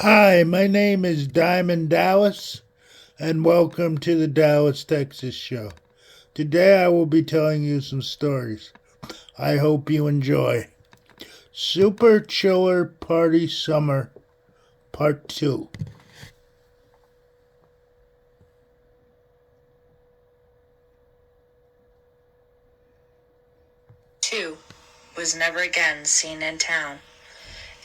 Hi, my name is Diamond Dallas, and welcome to the Dallas, Texas show. Today I will be telling you some stories. I hope you enjoy. Super Chiller Party Summer, Part 2. 2 was never again seen in town,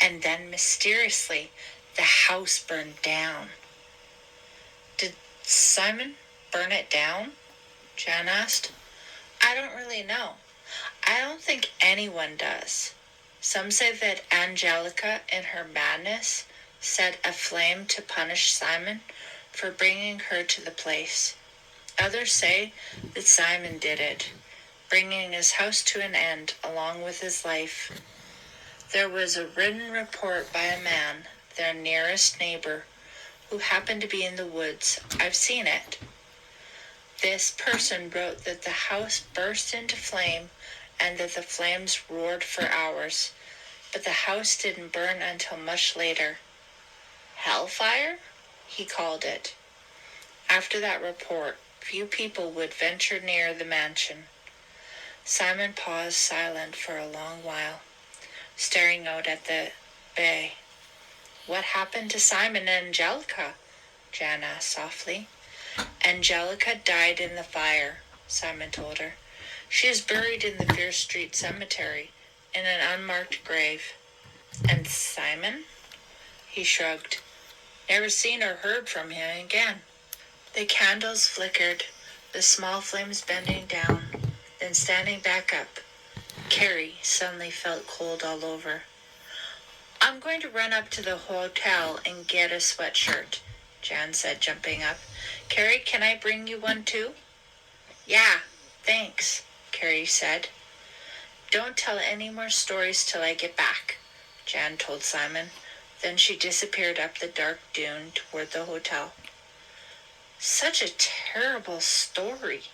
and then mysteriously the house burned down. Did Simon burn it down? Jan asked. I don't really know. I don't think anyone does. Some say that Angelica, in her madness, set a flame to punish Simon for bringing her to the place. Others say that Simon did it, bringing his house to an end along with his life. There was a written report by a man, their nearest neighbor, who happened to be in the woods. I've seen it. This person wrote that the house burst into flame and that the flames roared for hours, but the house didn't burn until much later. Hellfire? He called it. After that report, few people would venture near the mansion. Simon paused silent for a long while, staring out at the bay. What happened to Simon and Angelica? Jan asked softly. Angelica died in the fire, Simon told her. She is buried in the Fear Street Cemetery in an unmarked grave. And Simon? He shrugged. Never seen or heard from him again. The candles flickered, the small flames bending down, then standing back up. Carrie suddenly felt cold all over. I'm going to run up to the hotel and get a sweatshirt, Jan said, jumping up. Carrie, can I bring you one too? Yeah, thanks, Carrie said. Don't tell any more stories till I get back, Jan told Simon. Then she disappeared up the dark dune toward the hotel. Such a terrible story,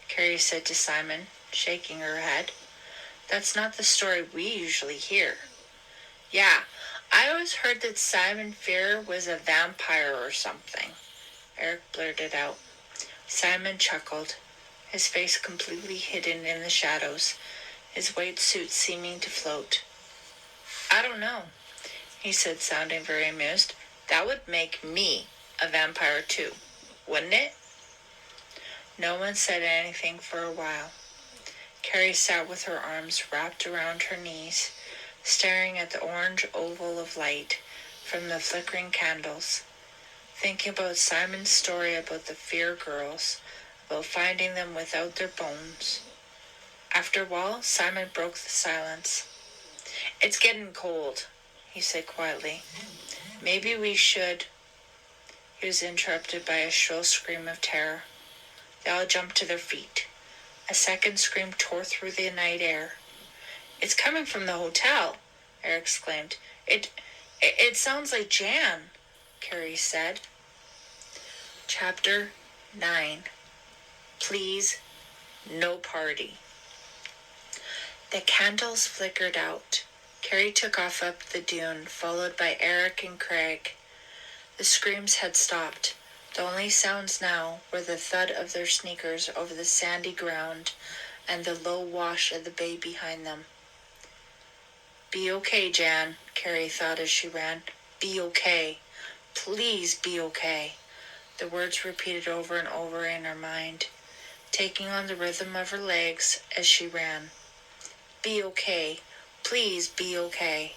Carrie said to Simon, shaking her head. That's not the story we usually hear. Yeah, I always heard that Simon Fear was a vampire or something, Eric blurted out. Simon chuckled, his face completely hidden in the shadows, his white suit seeming to float. I don't know, he said, sounding very amused. That would make me a vampire too, wouldn't it? No one said anything for a while. Carrie sat with her arms wrapped around her knees, staring at the orange oval of light from the flickering candles, thinking about Simon's story about the Fear girls, about finding them without their bones. After a while, Simon broke the silence. It's getting cold, he said quietly. Maybe we should... He was interrupted by a shrill scream of terror. They all jumped to their feet. A second scream tore through the night air. It's coming from the hotel, Eric exclaimed. It sounds like Jan, Carrie said. Chapter 9. Please, no party. The candles flickered out. Carrie took off up the dune, followed by Eric and Craig. The screams had stopped. The only sounds now were the thud of their sneakers over the sandy ground and the low wash of the bay behind them. Be okay, Jan, Carrie thought as she ran. Be okay. Please be okay. The words repeated over and over in her mind, taking on the rhythm of her legs as she ran. Be okay. Please be okay.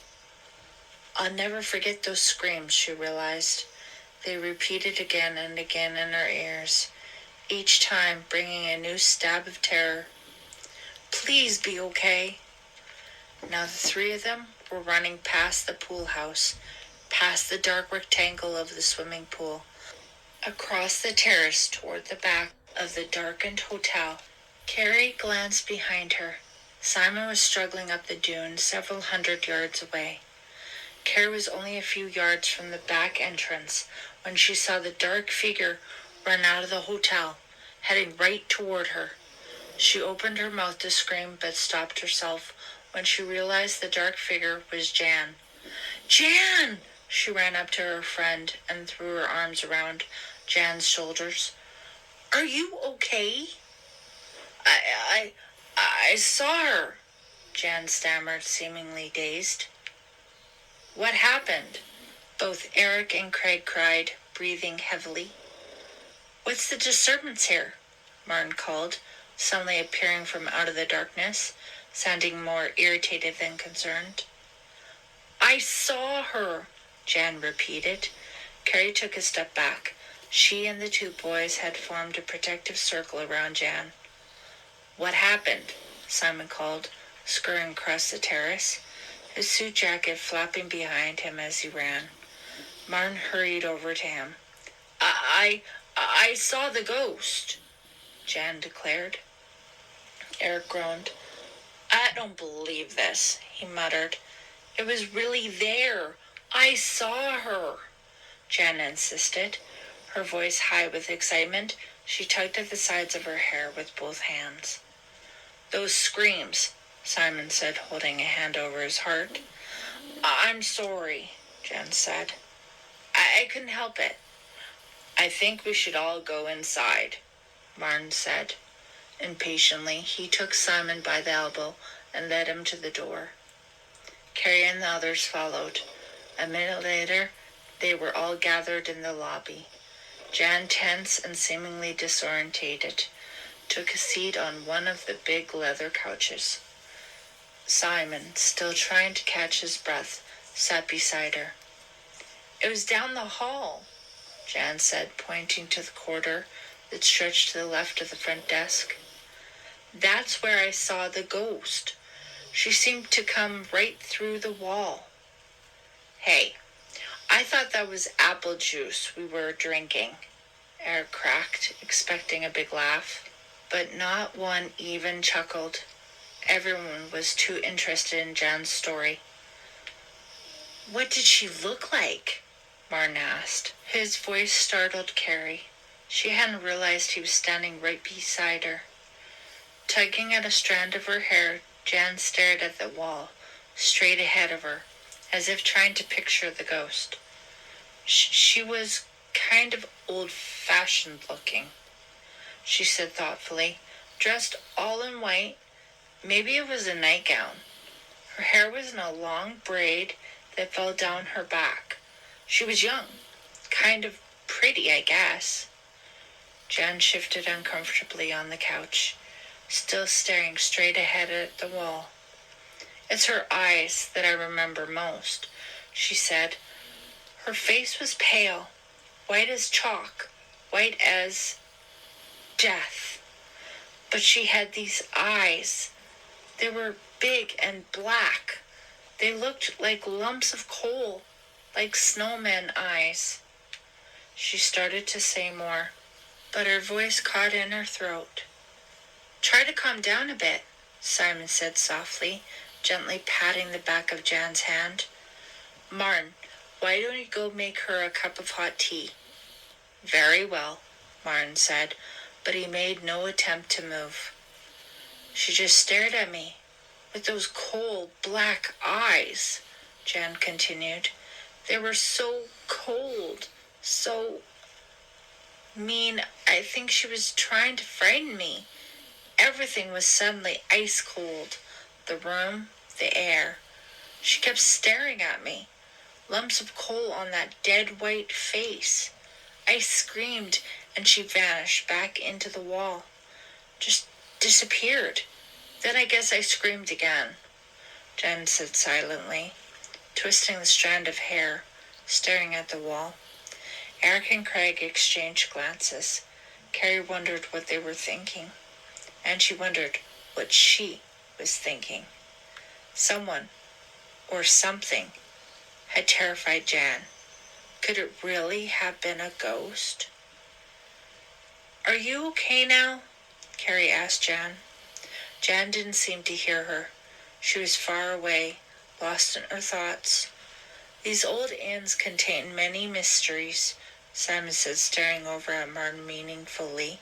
I'll never forget those screams, she realized. They repeated again and again in her ears, each time bringing a new stab of terror. Please be okay. Now the three of them were running past the pool house, past the dark rectangle of the swimming pool, across the terrace toward the back of the darkened hotel. Carrie glanced behind her. Simon was struggling up the dune several hundred yards away. Carrie was only a few yards from the back entrance when she saw the dark figure run out of the hotel, heading right toward her. She opened her mouth to scream but stopped herself when she realized the dark figure was Jan. Jan! She ran up to her friend and threw her arms around Jan's shoulders. Are you okay? I, I saw her, Jan stammered, seemingly dazed. What happened? Both Eric and Craig cried, breathing heavily. What's the disturbance here? Martin called, suddenly appearing from out of the darkness, sounding more irritated than concerned. I saw her, Jan repeated. Carrie took a step back. She and the two boys had formed a protective circle around Jan. What happened? Simon called, scurrying across the terrace, his suit jacket flapping behind him as he ran. Martin hurried over to him. I saw the ghost, Jan declared. Eric groaned. I don't believe this, he muttered. It was really there. I saw her, Jan insisted, her voice high with excitement. She tugged at the sides of her hair with both hands. Those screams, Simon said, holding a hand over his heart. I'm sorry, Jan said. I couldn't help it. I think we should all go inside, Martin said. Impatiently, he took Simon by the elbow and led him to the door. Carrie and the others followed. A minute later, they were all gathered in the lobby. Jan, tense and seemingly disorientated, took a seat on one of the big leather couches. Simon, still trying to catch his breath, sat beside her. It was down the hall, Jan said, pointing to the corridor that stretched to the left of the front desk. That's where I saw the ghost. She seemed to come right through the wall. Hey, I thought that was apple juice we were drinking, Eric cracked, expecting a big laugh. But not one even chuckled. Everyone was too interested in Jan's story. What did she look like? Martin asked. His voice startled Carrie. She hadn't realized he was standing right beside her. Tugging at a strand of her hair, Jan stared at the wall, straight ahead of her, as if trying to picture the ghost. She was kind of old-fashioned looking, she said thoughtfully, dressed all in white. Maybe it was a nightgown. Her hair was in a long braid that fell down her back. She was young, kind of pretty, I guess. Jan shifted uncomfortably on the couch, still staring straight ahead at the wall. It's her eyes that I remember most, she said. Her face was pale, white as chalk, white as death. But she had these eyes. They were big and black. They looked like lumps of coal, like snowman eyes. She started to say more, but her voice caught in her throat. Try to calm down a bit, Simon said softly, gently patting the back of Jan's hand. Martin, why don't you go make her a cup of hot tea? Very well, Martin said, but he made no attempt to move. She just stared at me with those cold black eyes, Jan continued. They were so cold, so mean. I think she was trying to frighten me. Everything was suddenly ice cold. The room, the air. She kept staring at me. Lumps of coal on that dead white face. I screamed and she vanished back into the wall. Just disappeared. Then I guess I screamed again, Jen said silently, twisting the strand of hair, staring at the wall. Eric and Craig exchanged glances. Carrie wondered what they were thinking, and she wondered what she was thinking. Someone, or something, had terrified Jan. Could it really have been a ghost? Are you okay now? Carrie asked Jan. Jan didn't seem to hear her. She was far away, lost in her thoughts. These old inns contain many mysteries, Simon said, staring over at Martin meaningfully.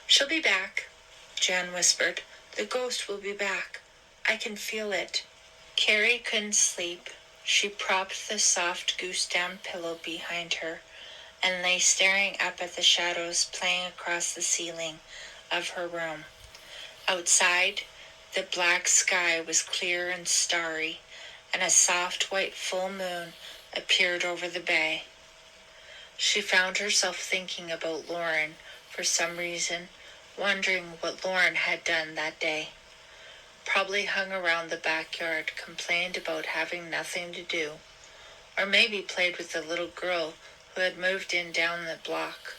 She'll be back, Jan whispered. The ghost will be back. I can feel it. Carrie couldn't sleep. She propped the soft goose-down pillow behind her and lay staring up at the shadows playing across the ceiling of her room. Outside, the black sky was clear and starry, and a soft white full moon appeared over the bay. She found herself thinking about Lauren for some reason, wondering what Lauren had done that day. Probably hung around the backyard, complained about having nothing to do, or maybe played with the little girl who had moved in down the block,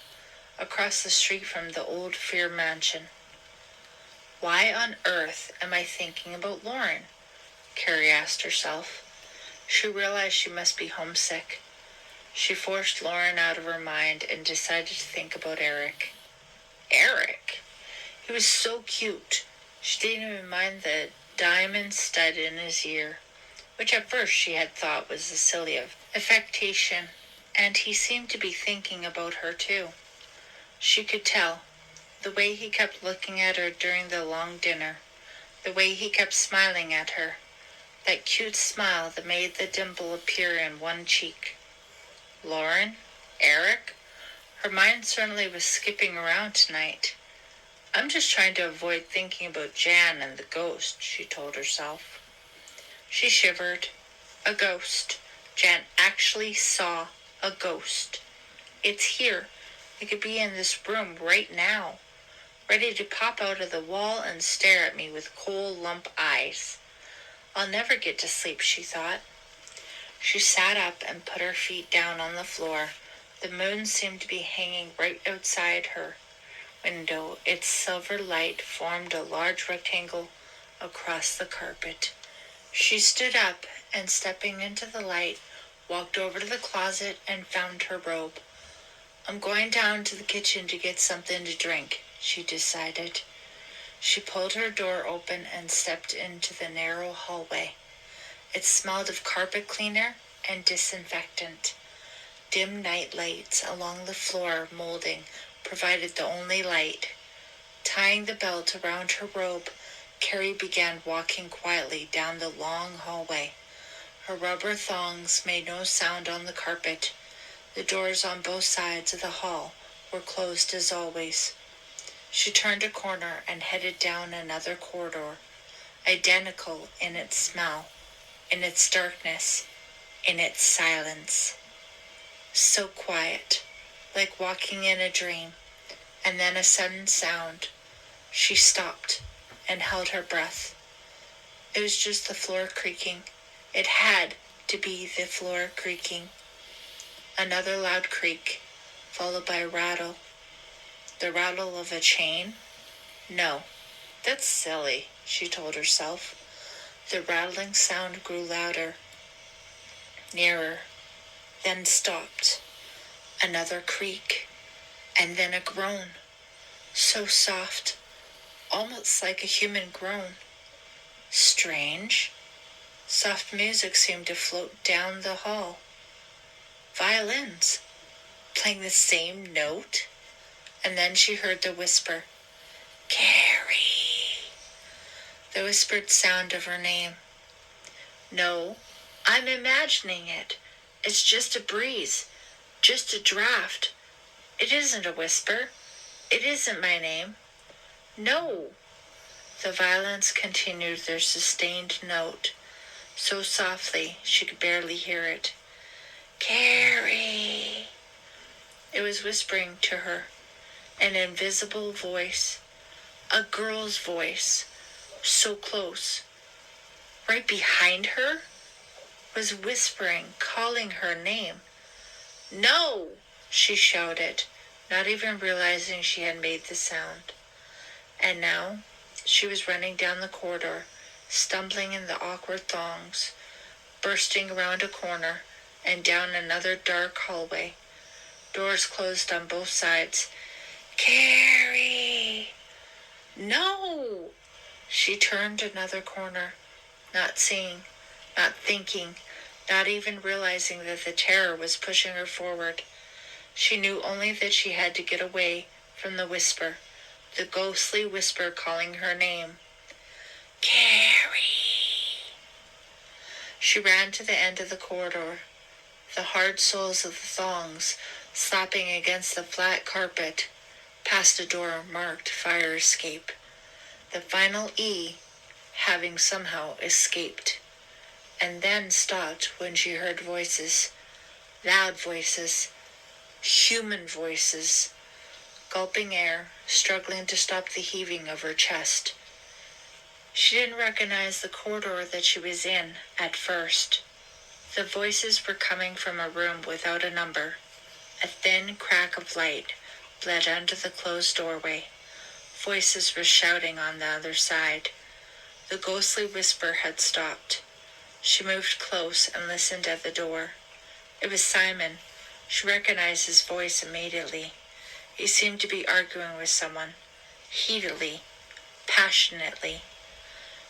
across the street from the old Fear Mansion. Why on earth am I thinking about Lauren? Carrie asked herself. She realized she must be homesick. She forced Lauren out of her mind and decided to think about Eric. Eric? He was so cute. She didn't even mind the diamond stud in his ear, which at first she had thought was a silly affectation, and he seemed to be thinking about her too. She could tell. The way he kept looking at her during the long dinner, the way he kept smiling at her, that cute smile that made the dimple appear in one cheek. Lauren? Eric? Her mind certainly was skipping around tonight. I'm just trying to avoid thinking about Jan and the ghost, she told herself. She shivered. A ghost. Jan actually saw a ghost. It's here. It could be in this room right now, ready to pop out of the wall and stare at me with coal lump eyes. I'll never get to sleep, she thought. She sat up and put her feet down on the floor. The moon seemed to be hanging right outside her window. Its silver light formed a large rectangle across the carpet. She stood up and, stepping into the light, walked over to the closet and found her robe. I'm going down to the kitchen to get something to drink, she decided. She pulled her door open and stepped into the narrow hallway. It smelled of carpet cleaner and disinfectant. Dim night lights along the floor molding provided the only light. Tying the belt around her robe, Carrie began walking quietly down the long hallway. Her rubber thongs made no sound on the carpet. The doors on both sides of the hall were closed as always. She turned a corner and headed down another corridor, identical in its smell, in its darkness, in its silence. So quiet, like walking in a dream, and then a sudden sound. She stopped and held her breath. It was just the floor creaking. It had to be the floor creaking. Another loud creak, followed by a rattle. The rattle of a chain? No, that's silly, she told herself. The rattling sound grew louder, nearer, then stopped. Another creak, and then a groan, so soft, almost like a human groan. Strange. Soft music seemed to float down the hall. Violins, playing the same note. And then she heard the whisper, Carrie. The whispered sound of her name. No, I'm imagining it. It's just a breeze, just a draft. It isn't a whisper. It isn't my name. No. The violins continued their sustained note, so softly she could barely hear it. Carrie. It was whispering to her, an invisible voice, a girl's voice, so close. Right behind her was whispering, calling her name. No, she shouted, not even realizing she had made the sound. And now she was running down the corridor, stumbling in the awkward thongs, bursting around a corner and down another dark hallway. Doors closed on both sides. Carrie! No! She turned another corner, not seeing, not thinking, not even realizing that the terror was pushing her forward. She knew only that she had to get away from the whisper, the ghostly whisper calling her name. Carrie! She She ran to the end of the corridor, the hard soles of the thongs slapping against the flat carpet, past a door marked fire escape, the final E having somehow escaped, and then stopped when she heard voices, loud voices, human voices, gulping air, struggling to stop the heaving of her chest. She didn't recognize the corridor that she was in at first. The voices were coming from a room without a number. A thin crack of light bled under the closed doorway. Voices were shouting on the other side. The ghostly whisper had stopped. She moved close and listened at the door. It was Simon. She recognized his voice immediately. He seemed to be arguing with someone, heatedly, passionately.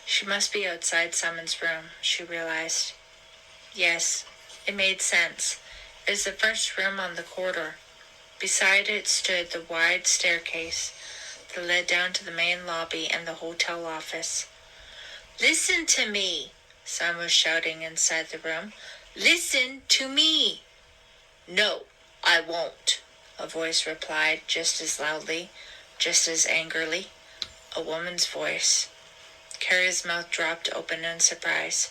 She must be outside Simon's room, she realized. Yes, it made sense. It was the first room on the corridor. Beside it stood the wide staircase that led down to the main lobby and the hotel office. "Listen to me," Simon was shouting inside the room. "Listen to me." "No, I won't," a voice replied, just as loudly, just as angrily. A woman's voice. Carrie's mouth dropped open in surprise.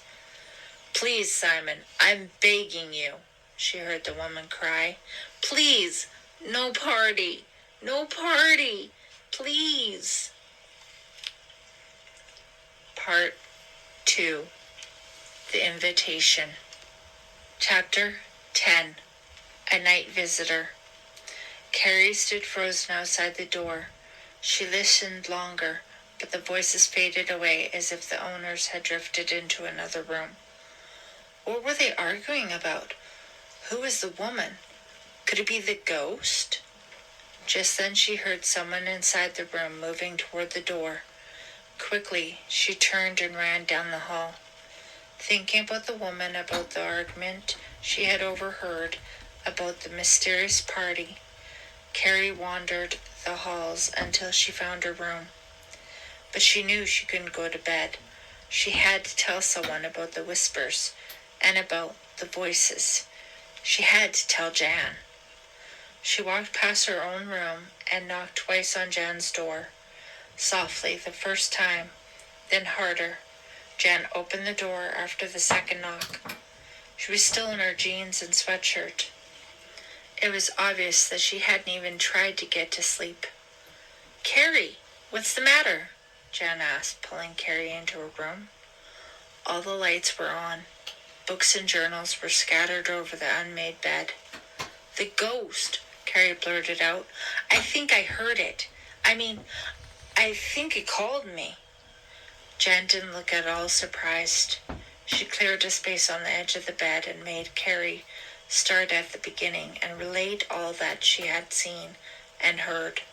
"Please, Simon, I'm begging you," she heard the woman cry. "Please, no party, no party, please." Part 2. The Invitation. Chapter 10. A Night Visitor. Carrie stood frozen outside the door. She listened longer, but the voices faded away as if the owners had drifted into another room. What were they arguing about? Who was the woman? Could it be the ghost? Just then she heard someone inside the room moving toward the door. Quickly, she turned and ran down the hall. Thinking about the woman, about the argument she had overheard, about the mysterious party, Carrie wandered the halls until she found her room. But she knew she couldn't go to bed. She had to tell someone about the whispers and about the voices. She had to tell Jan. She walked past her own room and knocked twice on Jan's door. Softly the first time, then harder. Jan opened the door after the second knock. She was still in her jeans and sweatshirt. It was obvious that she hadn't even tried to get to sleep. "Carrie, what's the matter?" Jan asked, pulling Carrie into her room. All the lights were on. Books and journals were scattered over the unmade bed. "The ghost," Carrie blurted out. "I think I heard it. I think it called me." Jan didn't look at all surprised. She cleared a space on the edge of the bed and made Carrie start at the beginning and relate all that she had seen and heard.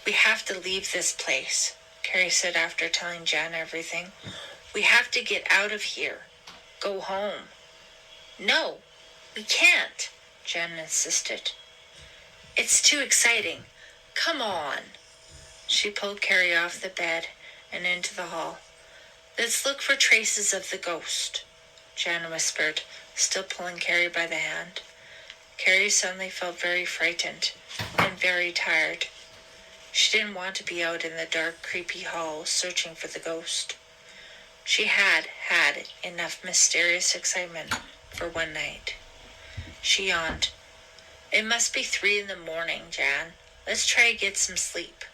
"We have to leave this place," Carrie said after telling Jan everything. "We have to get out of here. Go home." "No, we can't," Jan insisted. "It's too exciting. Come on." She pulled Carrie off the bed and into the hall. "Let's look for traces of the ghost," Jan whispered, still pulling Carrie by the hand. Carrie suddenly felt very frightened and very tired. She didn't want to be out in the dark, creepy hall searching for the ghost. She had had enough mysterious excitement for one night. She yawned. "It must be 3 a.m, Jan. Let's try to get some sleep."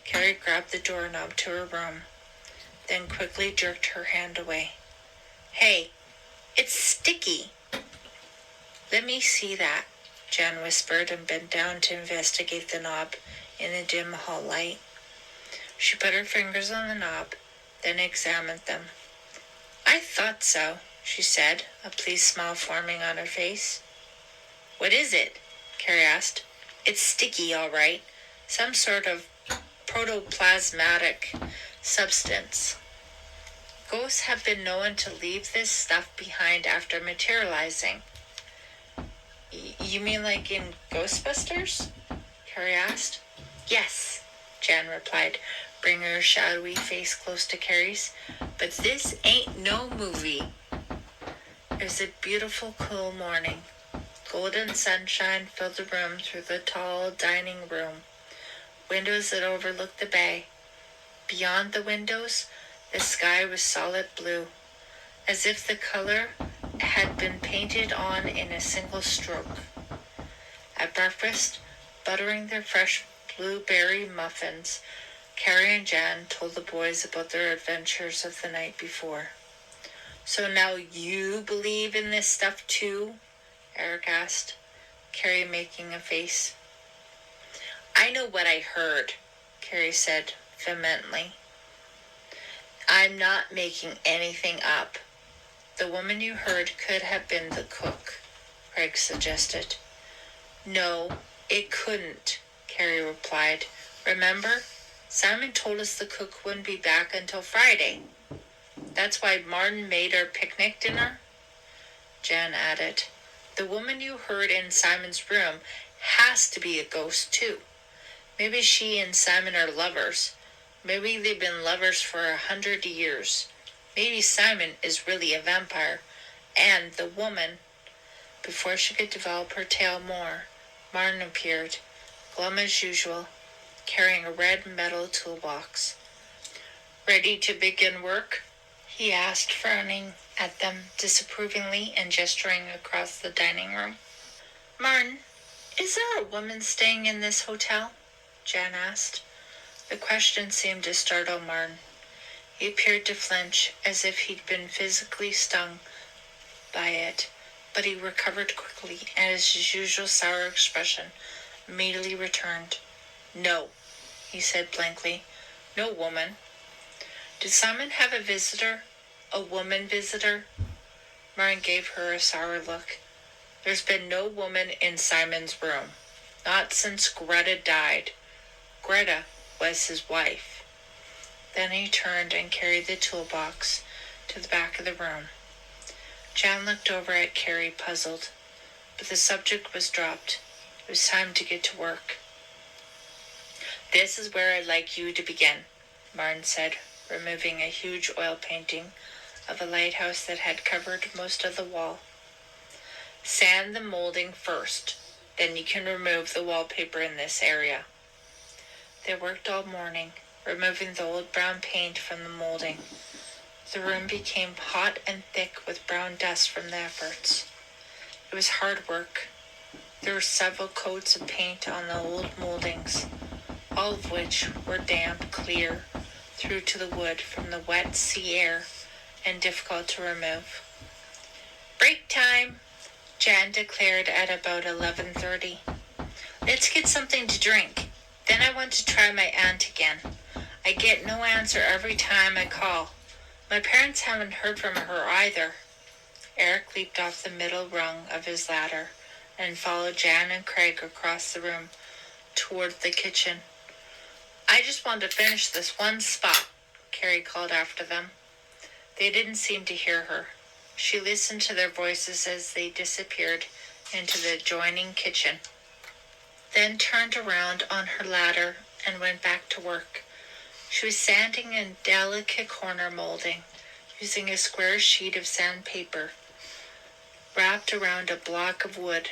Carrie grabbed the doorknob to her room, then quickly jerked her hand away. "Hey, it's sticky." "Let me see that," Jan whispered and bent down to investigate the knob in the dim hall light. She put her fingers on the knob, then examined them. "I thought so," she said, a pleased smile forming on her face. "What is it?" Carrie asked. "It's sticky, all right. Some sort of protoplasmatic substance. Ghosts have been known to leave this stuff behind after materializing." You mean like in Ghostbusters?" Carrie asked. "Yes," Jan replied, bringing her shadowy face close to Carrie's. "But this ain't no movie." It was a beautiful, cool morning. Golden sunshine filled the room through the tall dining room, windows that overlooked the bay. Beyond the windows, the sky was solid blue, as if the color had been painted on in a single stroke. At breakfast, buttering their fresh blueberry muffins, Carrie and Jan told the boys about their adventures of the night before. "So now you believe in this stuff too?" Eric asked, Carrie making a face. "I know what I heard," Carrie said vehemently. "I'm not making anything up." "The woman you heard could have been the cook," Craig suggested. "No, it couldn't," Carrie replied. "Remember, Simon told us the cook wouldn't be back until Friday. That's why Martin made our picnic dinner." Jan added, "The woman you heard in Simon's room has to be a ghost too. Maybe she and Simon are lovers. Maybe they've been lovers for 100 years. Maybe Simon is really a vampire. And the woman..." Before she could develop her tale more, Martin appeared, glum as usual, carrying a red metal toolbox. "Ready to begin work?" he asked, frowning at them disapprovingly and gesturing across the dining room. "Martin, is there a woman staying in this hotel?" Jan asked. The question seemed to startle Martin. He appeared to flinch, as if he'd been physically stung by it, but he recovered quickly, and his usual sour expression immediately returned. "No," he said blankly. "No woman." "Did Simon have a visitor? A woman visitor?" Martin gave her a sour look. "There's been no woman in Simon's room. Not since Greta died. Greta was his wife." Then he turned and carried the toolbox to the back of the room. Jan looked over at Carrie, puzzled, but the subject was dropped. It was time to get to work. "This is where I'd like you to begin," Martin said, removing a huge oil painting of a lighthouse that had covered most of the wall. "Sand the molding first, then you can remove the wallpaper in this area." They worked all morning, removing the old brown paint from the molding. The room became hot and thick with brown dust from the efforts. It was hard work. There were several coats of paint on the old moldings, all of which were damp clear through to the wood from the wet sea air and difficult to remove. "Break time," Jan declared at about 11:30. "Let's get something to drink. Then I want to try my aunt again. I get no answer every time I call. My parents haven't heard from her either." Eric leaped off the middle rung of his ladder and followed Jan and Craig across the room toward the kitchen. "I just want to finish this one spot," Carrie called after them. They didn't seem to hear her. She listened to their voices as they disappeared into the adjoining kitchen, then turned around on her ladder and went back to work. She was sanding a delicate corner molding, using a square sheet of sandpaper wrapped around a block of wood.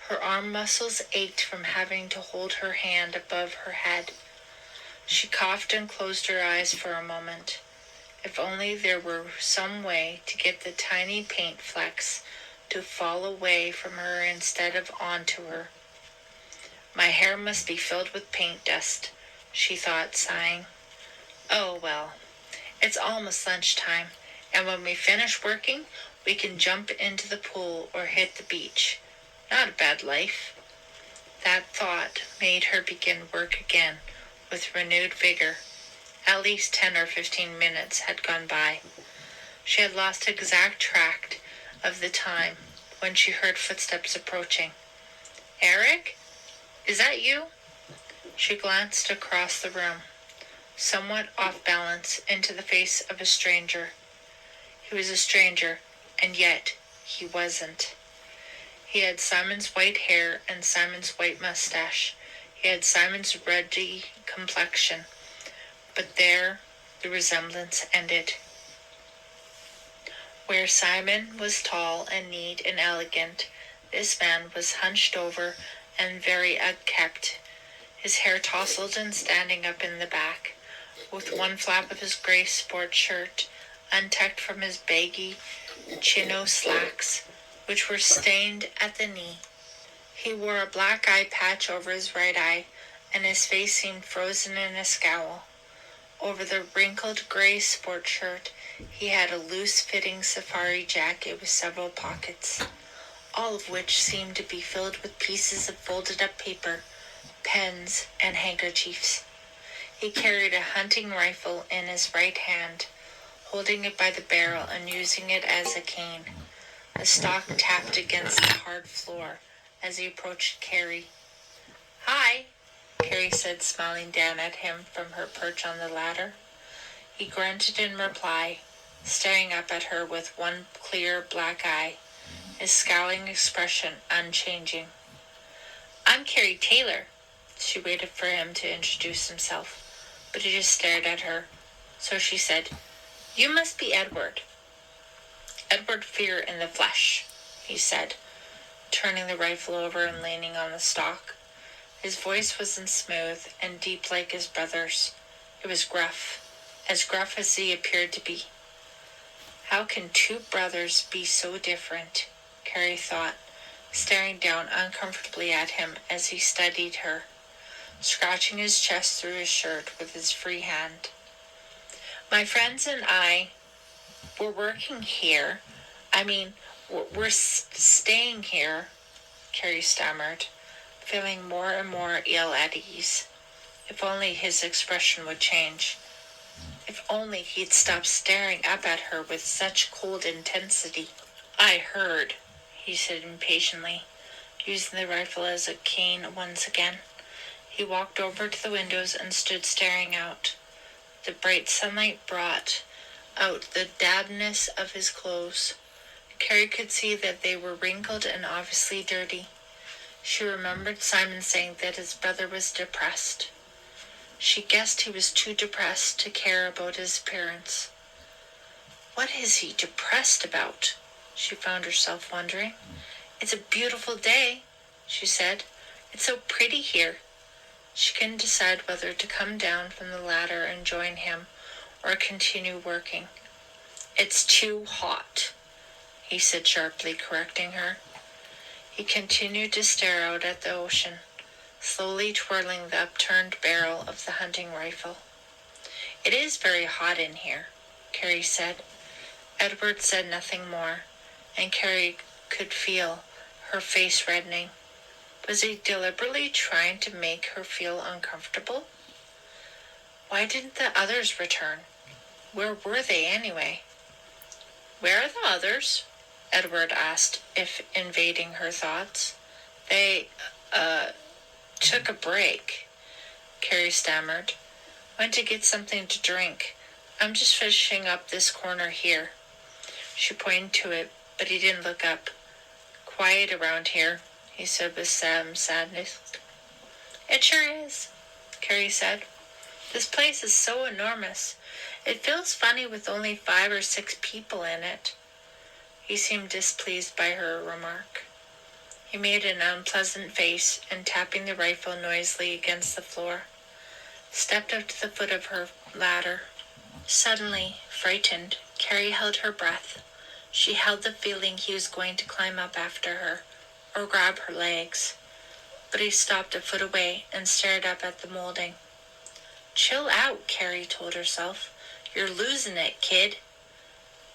Her arm muscles ached from having to hold her hand above her head. She coughed and closed her eyes for a moment. If only there were some way to get the tiny paint flecks to fall away from her instead of onto her. "My hair must be filled with paint dust," she thought, sighing. "Oh well, it's almost lunchtime, and when we finish working, we can jump into the pool or hit the beach. Not a bad life." That thought made her begin work again with renewed vigor. At least 10 or 15 minutes had gone by. She had lost exact track of the time when she heard footsteps approaching. "Eric? Is that you?" She glanced across the room, somewhat off balance, into the face of a stranger. He was a stranger, and yet he wasn't. He had Simon's white hair and Simon's white mustache. He had Simon's ruddy complexion. But there the resemblance ended. Where Simon was tall and neat and elegant, this man was hunched over and very unkempt, his hair tousled and standing up in the back, with one flap of his gray sport shirt untucked from his baggy chino slacks, which were stained at the knee. He wore a black eye patch over his right eye, and his face seemed frozen in a scowl. Over the wrinkled gray sport shirt, he had a loose-fitting safari jacket with several pockets, all of which seemed to be filled with pieces of folded-up paper, pens, and handkerchiefs. He carried a hunting rifle in his right hand, holding it by the barrel and using it as a cane. The stock tapped against the hard floor as he approached Carrie. "Hi," Carrie said, smiling down at him from her perch on the ladder. He grunted in reply, staring up at her with one clear black eye, his scowling expression unchanging. "I'm Carrie Taylor." She waited for him to introduce himself, but he just stared at her. So she said, "You must be Edward." "Edward Fear in the flesh," he said, turning the rifle over and leaning on the stock. His voice wasn't smooth and deep like his brother's. It was gruff as he appeared to be. How can two brothers be so different? Carrie thought, staring down uncomfortably at him as he studied her, scratching his chest through his shirt with his free hand. "My friends and I, we're working here. We're staying here," Carrie stammered, feeling more and more ill at ease. If only his expression would change. If only he'd stop staring up at her with such cold intensity. "I heard," he said impatiently, using the rifle as a cane once again. He walked over to the windows and stood staring out. The bright sunlight brought out the dampness of his clothes. Carrie could see that they were wrinkled and obviously dirty. She remembered Simon saying that his brother was depressed. She guessed he was too depressed to care about his appearance. What is he depressed about? She found herself wondering. "It's a beautiful day," she said. "It's so pretty here." She couldn't decide whether to come down from the ladder and join him or continue working. "It's too hot," he said sharply, correcting her. He continued to stare out at the ocean, slowly twirling the upturned barrel of the hunting rifle. "It is very hot in here," Carrie said. Edward said nothing more, and Carrie could feel her face reddening. Was he deliberately trying to make her feel uncomfortable? Why didn't the others return? Where were they anyway? "Where are the others?" Edward asked, if invading her thoughts. "They, took a break," Carrie stammered. "Went to get something to drink. I'm just finishing up this corner here." She pointed to it, but he didn't look up. "Quiet around here," he said with some sadness. "It sure is," Carrie said. "This place is so enormous. It feels funny with only 5 or 6 people in it." He seemed displeased by her remark. He made an unpleasant face and, tapping the rifle noisily against the floor, stepped up to the foot of her ladder. Suddenly, frightened, Carrie held her breath. She held the feeling he was going to climb up after her, or grab her legs. But he stopped a foot away and stared up at the molding. "Chill out," Carrie told herself. "You're losing it, kid."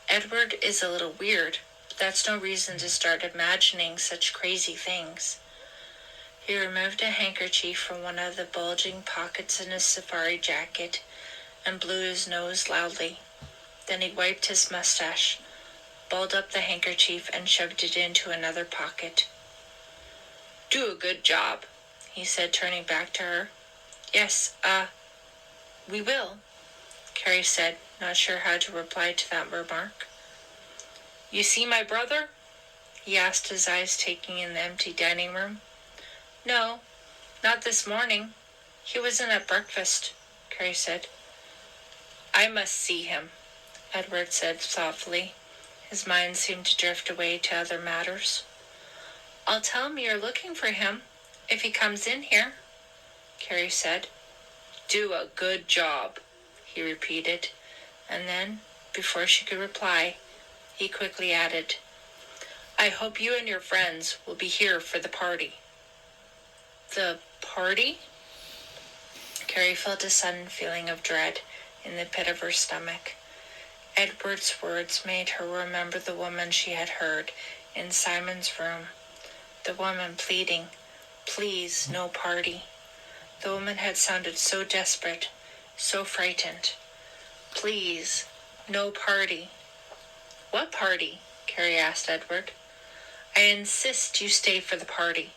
Edward is a little weird, but that's no reason to start imagining such crazy things. He removed a handkerchief from one of the bulging pockets in his safari jacket and blew his nose loudly. Then he wiped his mustache, balled up the handkerchief, and shoved it into another pocket. "Do a good job," he said, turning back to her. "Yes, we will," Carrie said, not sure how to reply to that remark. "You see my brother?" he asked, his eyes taking in the empty dining room. "No, not this morning. He wasn't at breakfast," Carrie said. "I must see him," Edward said thoughtfully, His mind seemed to drift away to other matters. "I'll tell him you're looking for him, if he comes in here," Carrie said. "Do a good job," he repeated, and then, before she could reply, he quickly added, "I hope you and your friends will be here for the party." The party? Carrie felt a sudden feeling of dread in the pit of her stomach. Edward's words made her remember the woman she had heard in Simon's room. The woman pleading, "Please, no party." The woman had sounded so desperate, so frightened. "Please, no party." "What party?" Carrie asked Edward. "I insist you stay for the party.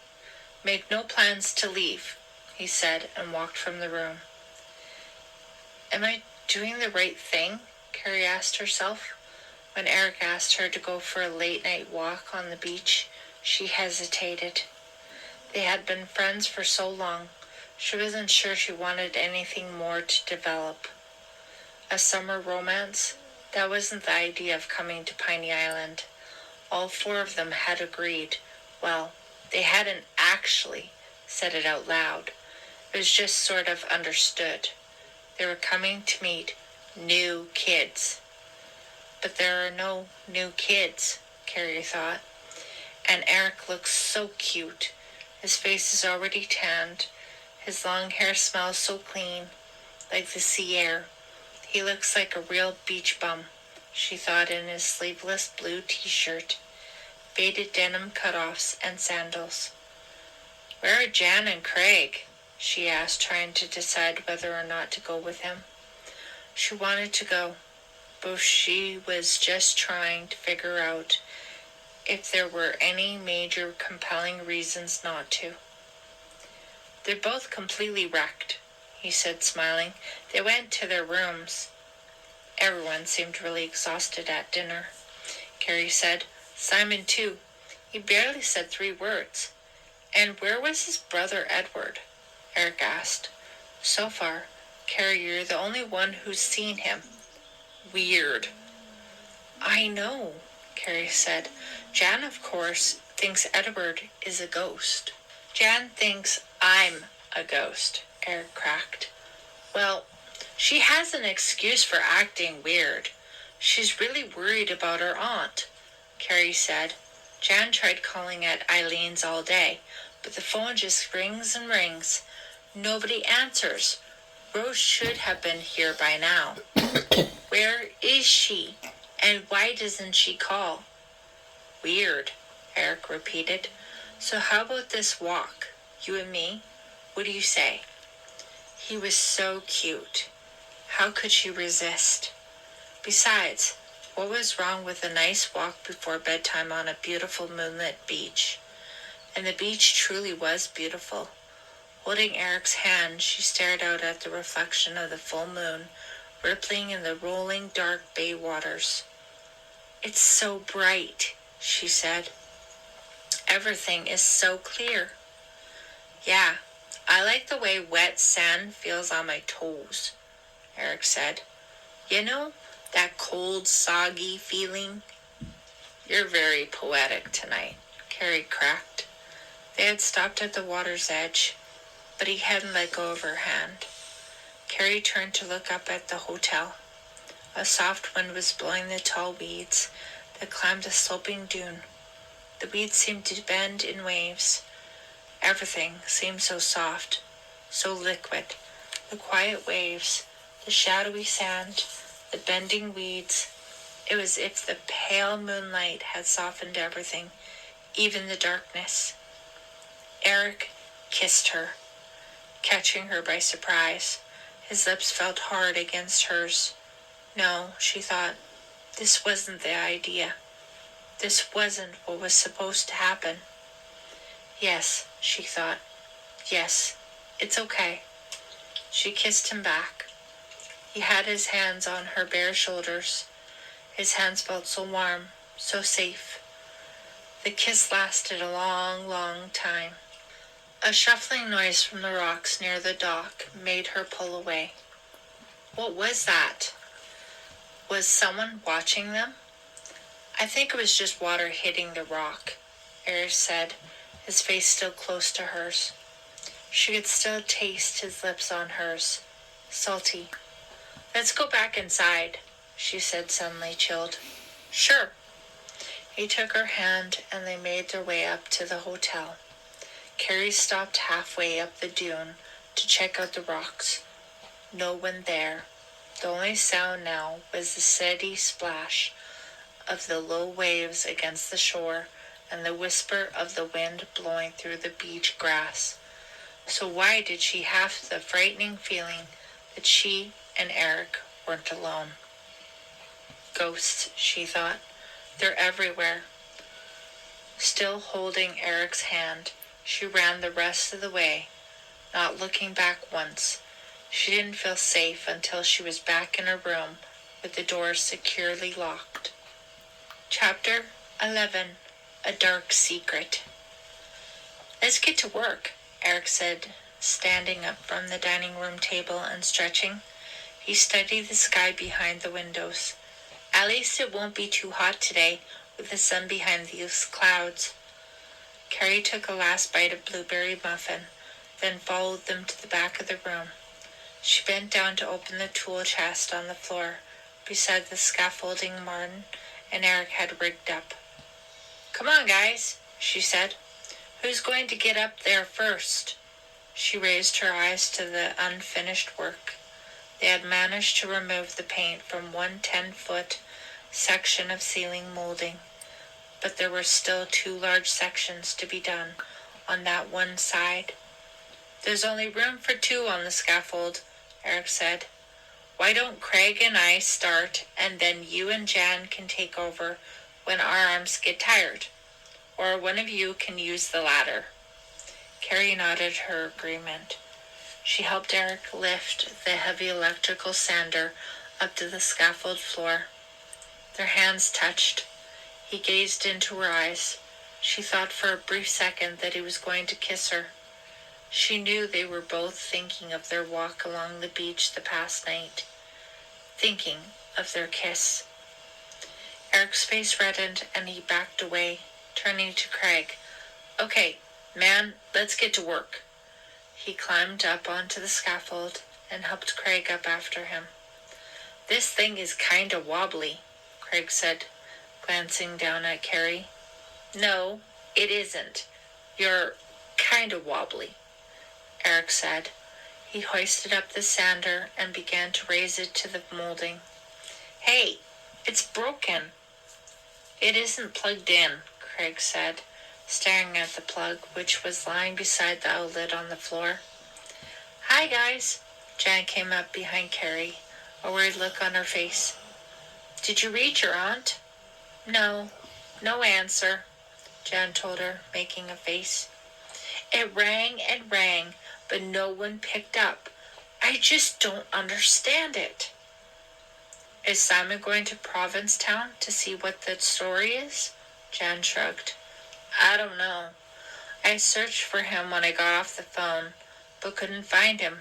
Make no plans to leave," he said, and walked from the room. "Am I doing the right thing?" Carrie asked herself. When Eric asked her to go for a late-night walk on the beach, she hesitated. They had been friends for so long, she wasn't sure she wanted anything more to develop. A summer romance? That wasn't the idea of coming to Piney Island. All four of them had agreed. Well, they hadn't actually said it out loud. It was just sort of understood. They were coming to meet new kids. But there are no new kids, Carrie thought. And Eric looks so cute. His face is already tanned. His long hair smells so clean, like the sea air. He looks like a real beach bum, she thought, in his sleeveless blue t-shirt, faded denim cutoffs, and sandals. "Where are Jan and Craig?" she asked, trying to decide whether or not to go with him. She wanted to go, but she was just trying to figure out if there were any major compelling reasons not to. "They're both completely wrecked," he said, smiling. "They went to their rooms." Everyone seemed really exhausted at dinner, Carrie said. Simon, too. He barely said 3 words. "And where was his brother Edward?" Eric asked. "So far, Carrie, you're the only one who's seen him." "Weird." "I know," Carrie said. "Jan, of course, thinks Edward is a ghost." "Jan thinks I'm a ghost," Eric cracked. "Well, she has an excuse for acting weird. She's really worried about her aunt," Carrie said. "Jan tried calling at Eileen's all day, but the phone just rings and rings. Nobody answers. Rose should have been here by now. Where is she? And why doesn't she call?" "Weird," Eric repeated. "So how about this walk? You and me? What do you say?" He was so cute. How could she resist? Besides, what was wrong with a nice walk before bedtime on a beautiful moonlit beach? And the beach truly was beautiful. Holding Eric's hand, she stared out at the reflection of the full moon rippling in the rolling dark bay waters. "It's so bright," she said. "Everything is so clear." "Yeah, I like the way wet sand feels on my toes," Eric said. "You know, that cold, soggy feeling?" "You're very poetic tonight," Carrie cracked. They had stopped at the water's edge, but he hadn't let go of her hand. Carrie turned to look up at the hotel. A soft wind was blowing the tall weeds that climbed the sloping dune. The weeds seemed to bend in waves. Everything seemed so soft, so liquid. The quiet waves, the shadowy sand, the bending weeds. It was as if the pale moonlight had softened everything, even the darkness. Eric kissed her, catching her by surprise. His lips felt hard against hers. No, she thought, this wasn't the idea. This wasn't what was supposed to happen. Yes, she thought. Yes, it's okay. She kissed him back. He had his hands on her bare shoulders. His hands felt so warm, so safe. The kiss lasted a long, long time. A shuffling noise from the rocks near the dock made her pull away. What was that? Was someone watching them? I think it was just water hitting the rock, Eric said, his face still close to hers. She could still taste his lips on hers, salty. Let's go back inside, she said, suddenly chilled. Sure. He took her hand and they made their way up to the hotel. Carrie stopped halfway up the dune to check out the rocks. No one there. The only sound now was the steady splash of the low waves against the shore and the whisper of the wind blowing through the beach grass. So why did she have the frightening feeling that she and Eric weren't alone? Ghosts, she thought. They're everywhere. Still holding Eric's hand, she ran the rest of the way, not looking back once. She didn't feel safe until she was back in her room with the door securely locked. Chapter 11. A Dark Secret. Let's get to work, Eric said, standing up from the dining room table and stretching. He studied the sky behind the windows. At least it won't be too hot today with the sun behind these clouds. Carrie took a last bite of blueberry muffin, then followed them to the back of the room. She bent down to open the tool chest on the floor beside the scaffolding Martin and Eric had rigged up. Come on, guys, she said. Who's going to get up there first? She raised her eyes to the unfinished work. They had managed to remove the paint from one 10-foot section of ceiling molding, but there were still 2 large sections to be done on that one side. There's only room for 2 on the scaffold, Eric said. Why don't Craig and I start, and then you and Jan can take over when our arms get tired? Or one of you can use the ladder. Carrie nodded her agreement. She helped Eric lift the heavy electrical sander up to the scaffold floor. Their hands touched. He gazed into her eyes. She thought for a brief second that he was going to kiss her. She knew they were both thinking of their walk along the beach the past night. Thinking of their kiss. Eric's face reddened and he backed away, turning to Craig. Okay, man, let's get to work. He climbed up onto the scaffold and helped Craig up after him. This thing is kinda wobbly, Craig said, glancing down at Carrie. No, it isn't. You're kinda wobbly, Eric said. He hoisted up the sander and began to raise it to the molding. Hey, it's broken. It isn't plugged in, Craig said, staring at the plug, which was lying beside the outlet on the floor. Hi, guys. Jan came up behind Carrie, a worried look on her face. Did you reach your aunt? No answer, Jan told her, making a face. It rang and rang, but no one picked up. I just don't understand it. Is Simon going to Provincetown to see what the story is? Jan shrugged. I don't know. I searched for him when I got off the phone, but couldn't find him.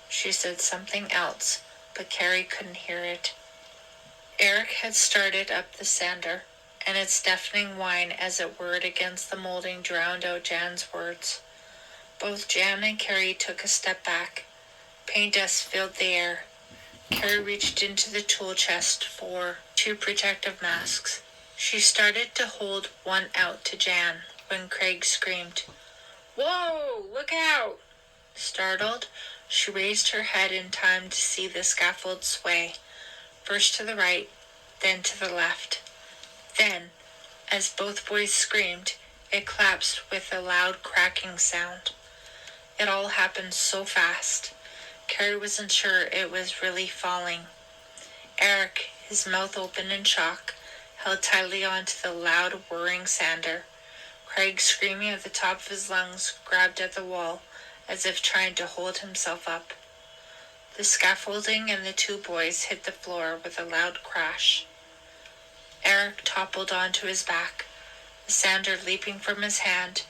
She said something else, but Carrie couldn't hear it. Eric had started up the sander, and its deafening whine as it whirred against the molding drowned out Jan's words. Both Jan and Carrie took a step back. Paint dust filled the air. Carrie reached into the tool chest for 2 protective masks. She started to hold one out to Jan when Craig screamed, Whoa, look out! Startled, she raised her head in time to see the scaffold sway, first to the right, then to the left. Then, as both boys screamed, it collapsed with a loud cracking sound. It all happened so fast. Carrie wasn't sure it was really falling. Eric, his mouth open in shock, held tightly onto the loud whirring sander. Craig, screaming at the top of his lungs, grabbed at the wall as if trying to hold himself up. The scaffolding and the 2 boys hit the floor with a loud crash. Eric toppled onto his back, the sander leaping from his hand.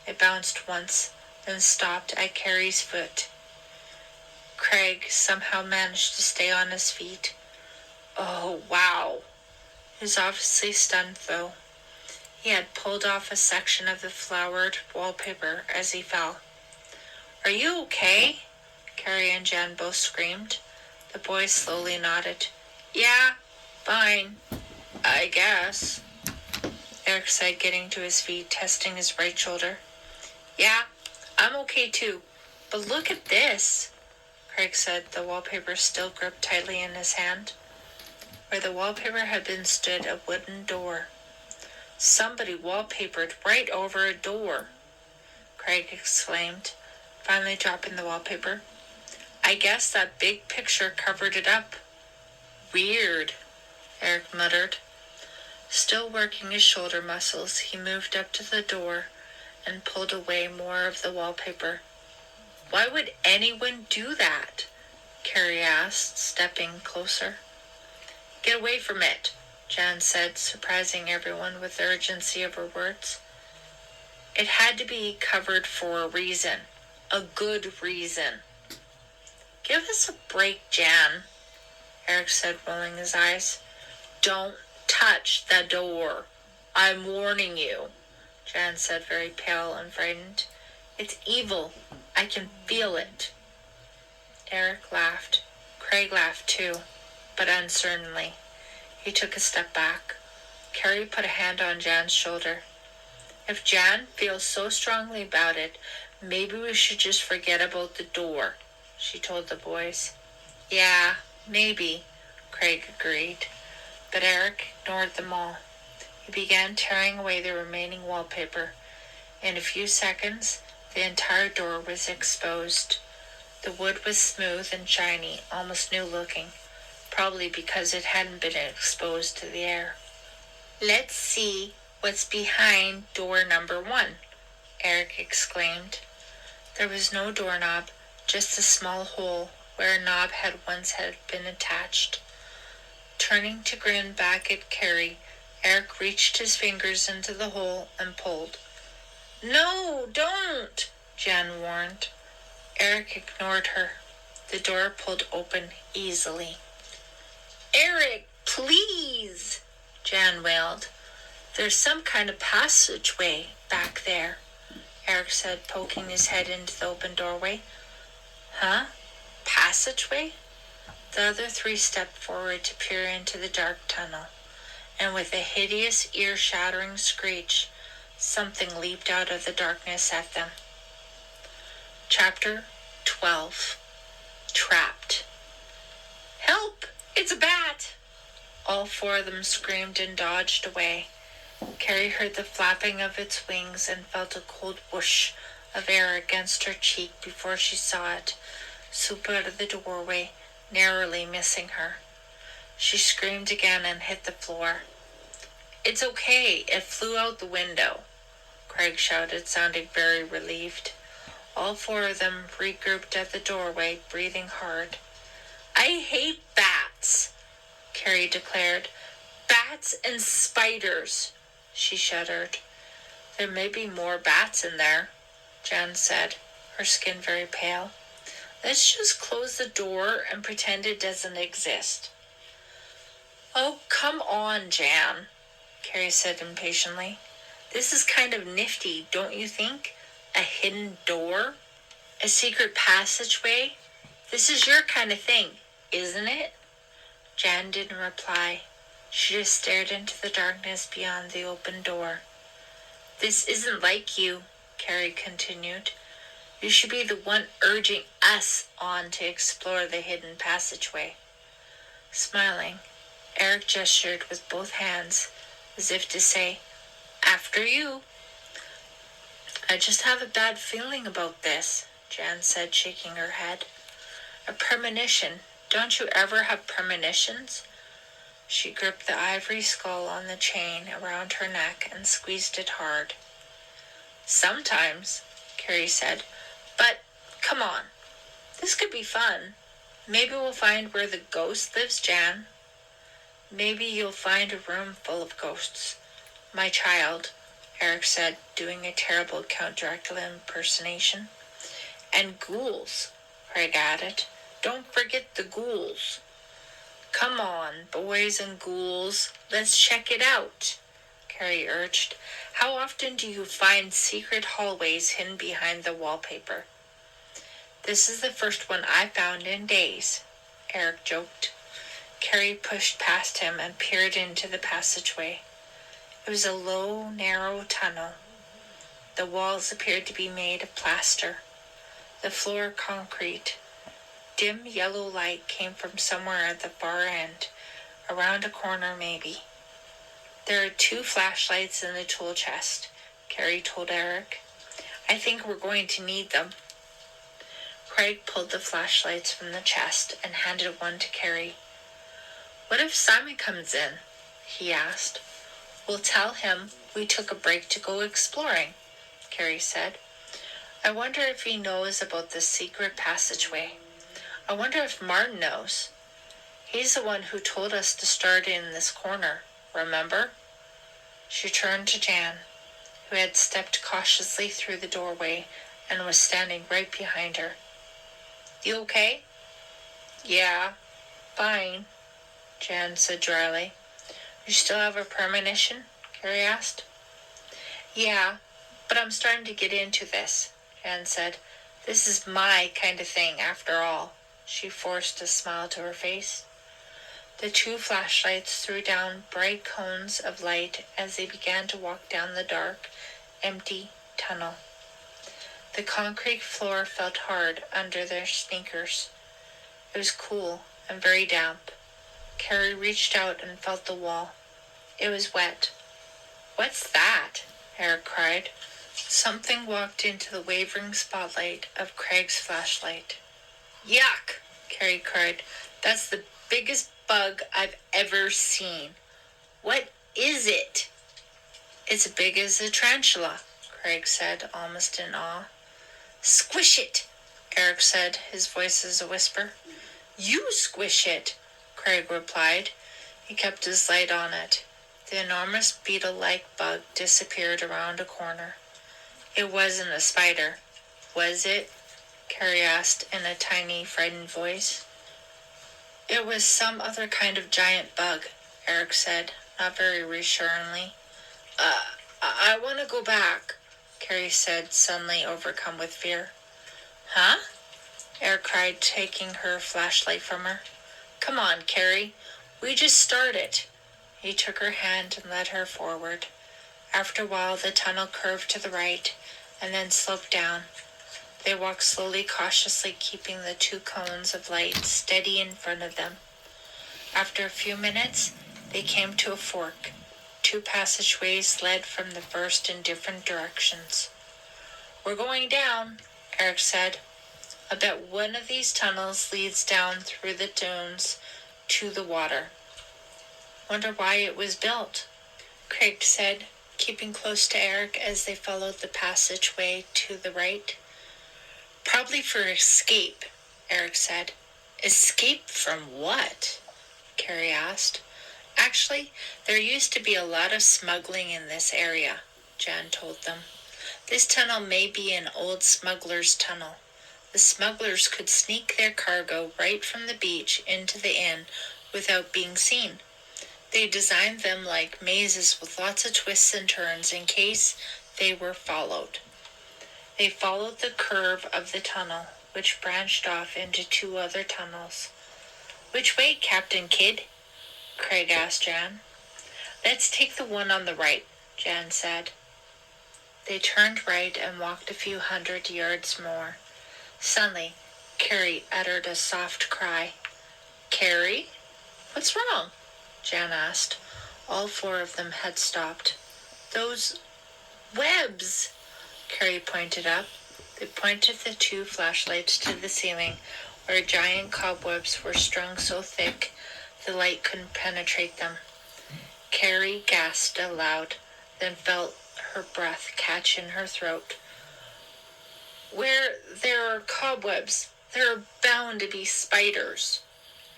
It bounced once, then stopped at Carrie's foot. Craig somehow managed to stay on his feet. Oh, wow. He was obviously stunned, though. He had pulled off a section of the flowered wallpaper as he fell. "Are you okay?" Carrie and Jan both screamed. The boy slowly nodded. "Yeah, fine, I guess," Eric said, getting to his feet, testing his right shoulder. "Yeah, I'm okay too. But look at this," Craig said, the wallpaper still gripped tightly in his hand. Where the wallpaper had been stood a wooden door. "Somebody wallpapered right over a door," Craig exclaimed, finally dropping the wallpaper. "I guess that big picture covered it up." "Weird," Eric muttered. Still working his shoulder muscles, he moved up to the door and pulled away more of the wallpaper. "Why would anyone do that?" Carrie asked, stepping closer. "Get away from it," Jan said, surprising everyone with the urgency of her words. "It had to be covered for a reason. A good reason." "Give us a break, Jan," Eric said, rolling his eyes. "Don't touch the door. I'm warning you," Jan said, very pale and frightened. "It's evil. I can feel it." Eric laughed. Craig laughed too, but uncertainly. He took a step back. Carrie put a hand on Jan's shoulder. "If Jan feels so strongly about it, maybe we should just forget about the door," she told the boys. "Yeah, maybe," Craig agreed. But Eric ignored them all. He began tearing away the remaining wallpaper. In a few seconds, the entire door was exposed. The wood was smooth and shiny, almost new-looking, probably because it hadn't been exposed to the air. "Let's see what's behind door number 1, Eric exclaimed. There was no doorknob, just a small hole where a knob had once been attached. Turning to grin back at Carrie, Eric reached his fingers into the hole and pulled. "No, don't," Jan warned. Eric ignored her. The door pulled open easily. "Eric, please," Jan wailed. "There's some kind of passageway back there," Eric said, poking his head into the open doorway. "Huh? Passageway?" The other three stepped forward to peer into the dark tunnel, and with a hideous, ear-shattering screech, something leaped out of the darkness at them. Chapter 12. Trapped. "Help! It's a bat!" All four of them screamed and dodged away. Carrie heard the flapping of its wings and felt a cold whoosh of air against her cheek before she saw it swoop out of the doorway, narrowly missing her. She screamed again and hit the floor. "It's okay, it flew out the window," Craig shouted, sounding very relieved. All four of them regrouped at the doorway, breathing hard. "I hate bats," Carrie declared. "Bats and spiders," she shuddered. "There may be more bats in there," Jan said, her skin very pale. "Let's just close the door and pretend it doesn't exist." "Oh, come on, Jan," Carrie said impatiently. "This is kind of nifty, don't you think? A hidden door? A secret passageway? This is your kind of thing, isn't it?" Jan didn't reply. She just stared into the darkness beyond the open door. "This isn't like you," Carrie continued. "You should be the one urging us on to explore the hidden passageway." Smiling, Eric gestured with both hands, as if to say, "After you." "I just have a bad feeling about this," Jan said, shaking her head. "A premonition. Don't you ever have premonitions?" She gripped the ivory skull on the chain around her neck and squeezed it hard. "Sometimes," Carrie said. "But, come on. This could be fun. Maybe we'll find where the ghost lives, Jan." "Maybe you'll find a room full of ghosts, my child," Eric said, doing a terrible Count Dracula impersonation. "And ghouls," Craig added. "Don't forget the ghouls." Come on, boys and ghouls, let's check it out, Carrie urged. How often do you find secret hallways hidden behind the wallpaper? This is the first one I've found in days, Eric joked. Carrie pushed past him and peered into the passageway. It was a low, narrow tunnel. The walls appeared to be made of plaster, the floor concrete. Dim yellow light came from somewhere at the far end, around a corner maybe. There are 2 flashlights in the tool chest, Carrie told Eric. I think we're going to need them. Craig pulled the flashlights from the chest and handed one to Carrie. What if Simon comes in? He asked. We'll tell him we took a break to go exploring, Carrie said. I wonder if he knows about the secret passageway. I wonder if Martin knows. He's the one who told us to start in this corner, remember? She turned to Jan, who had stepped cautiously through the doorway and was standing right behind her. You okay? Yeah, fine, Jan said dryly. You still have a premonition? Carrie asked. Yeah, but I'm starting to get into this, Jan said. This is my kind of thing, after all. She forced a smile to her face. The 2 flashlights threw down bright cones of light as they began to walk down the dark, empty tunnel. The concrete floor felt hard under their sneakers. It was cool and very damp. Carrie reached out and felt the wall. It was wet. What's that? Eric cried. Something walked into the wavering spotlight of Craig's flashlight. Yuck! Carrie cried. That's the biggest bug I've ever seen. What is it? It's as big as a tarantula, Craig said, almost in awe. Squish it, Eric said, his voice as a whisper. You squish it, Craig replied. He kept his light on it. The enormous beetle-like bug disappeared around a corner. It wasn't a spider, was it? Carrie asked in a tiny, frightened voice. It was some other kind of giant bug, Eric said, not very reassuringly. I want to go back, Carrie said, suddenly overcome with fear. Huh? Eric cried, taking her flashlight from her. Come on, Carrie. We just started. He took her hand and led her forward. After a while, the tunnel curved to the right and then sloped down. They walked slowly, cautiously, keeping the 2 cones of light steady in front of them. After a few minutes, they came to a fork. 2 passageways led from the first in different directions. We're going down, Eric said. I bet one of these tunnels leads down through the dunes to the water. Wonder why it was built, Craig said, keeping close to Eric as they followed the passageway to the right. Probably for escape, Eric said. Escape from what? Carrie asked. Actually, there used to be a lot of smuggling in this area, Jan told them. This tunnel may be an old smuggler's tunnel. The smugglers could sneak their cargo right from the beach into the inn without being seen. They designed them like mazes with lots of twists and turns in case they were followed. They followed the curve of the tunnel, which branched off into 2 other tunnels. Which way, Captain Kidd? Craig asked Jan. Let's take the one on the right, Jan said. They turned right and walked a few hundred yards more. Suddenly, Carrie uttered a soft cry. Carrie? What's wrong? Jan asked. All 4 of them had stopped. Those webs, Carrie pointed up. They pointed the 2 flashlights to the ceiling, where giant cobwebs were strung so thick the light couldn't penetrate them. Carrie gasped aloud, then felt her breath catch in her throat. Where there are cobwebs, there are bound to be spiders,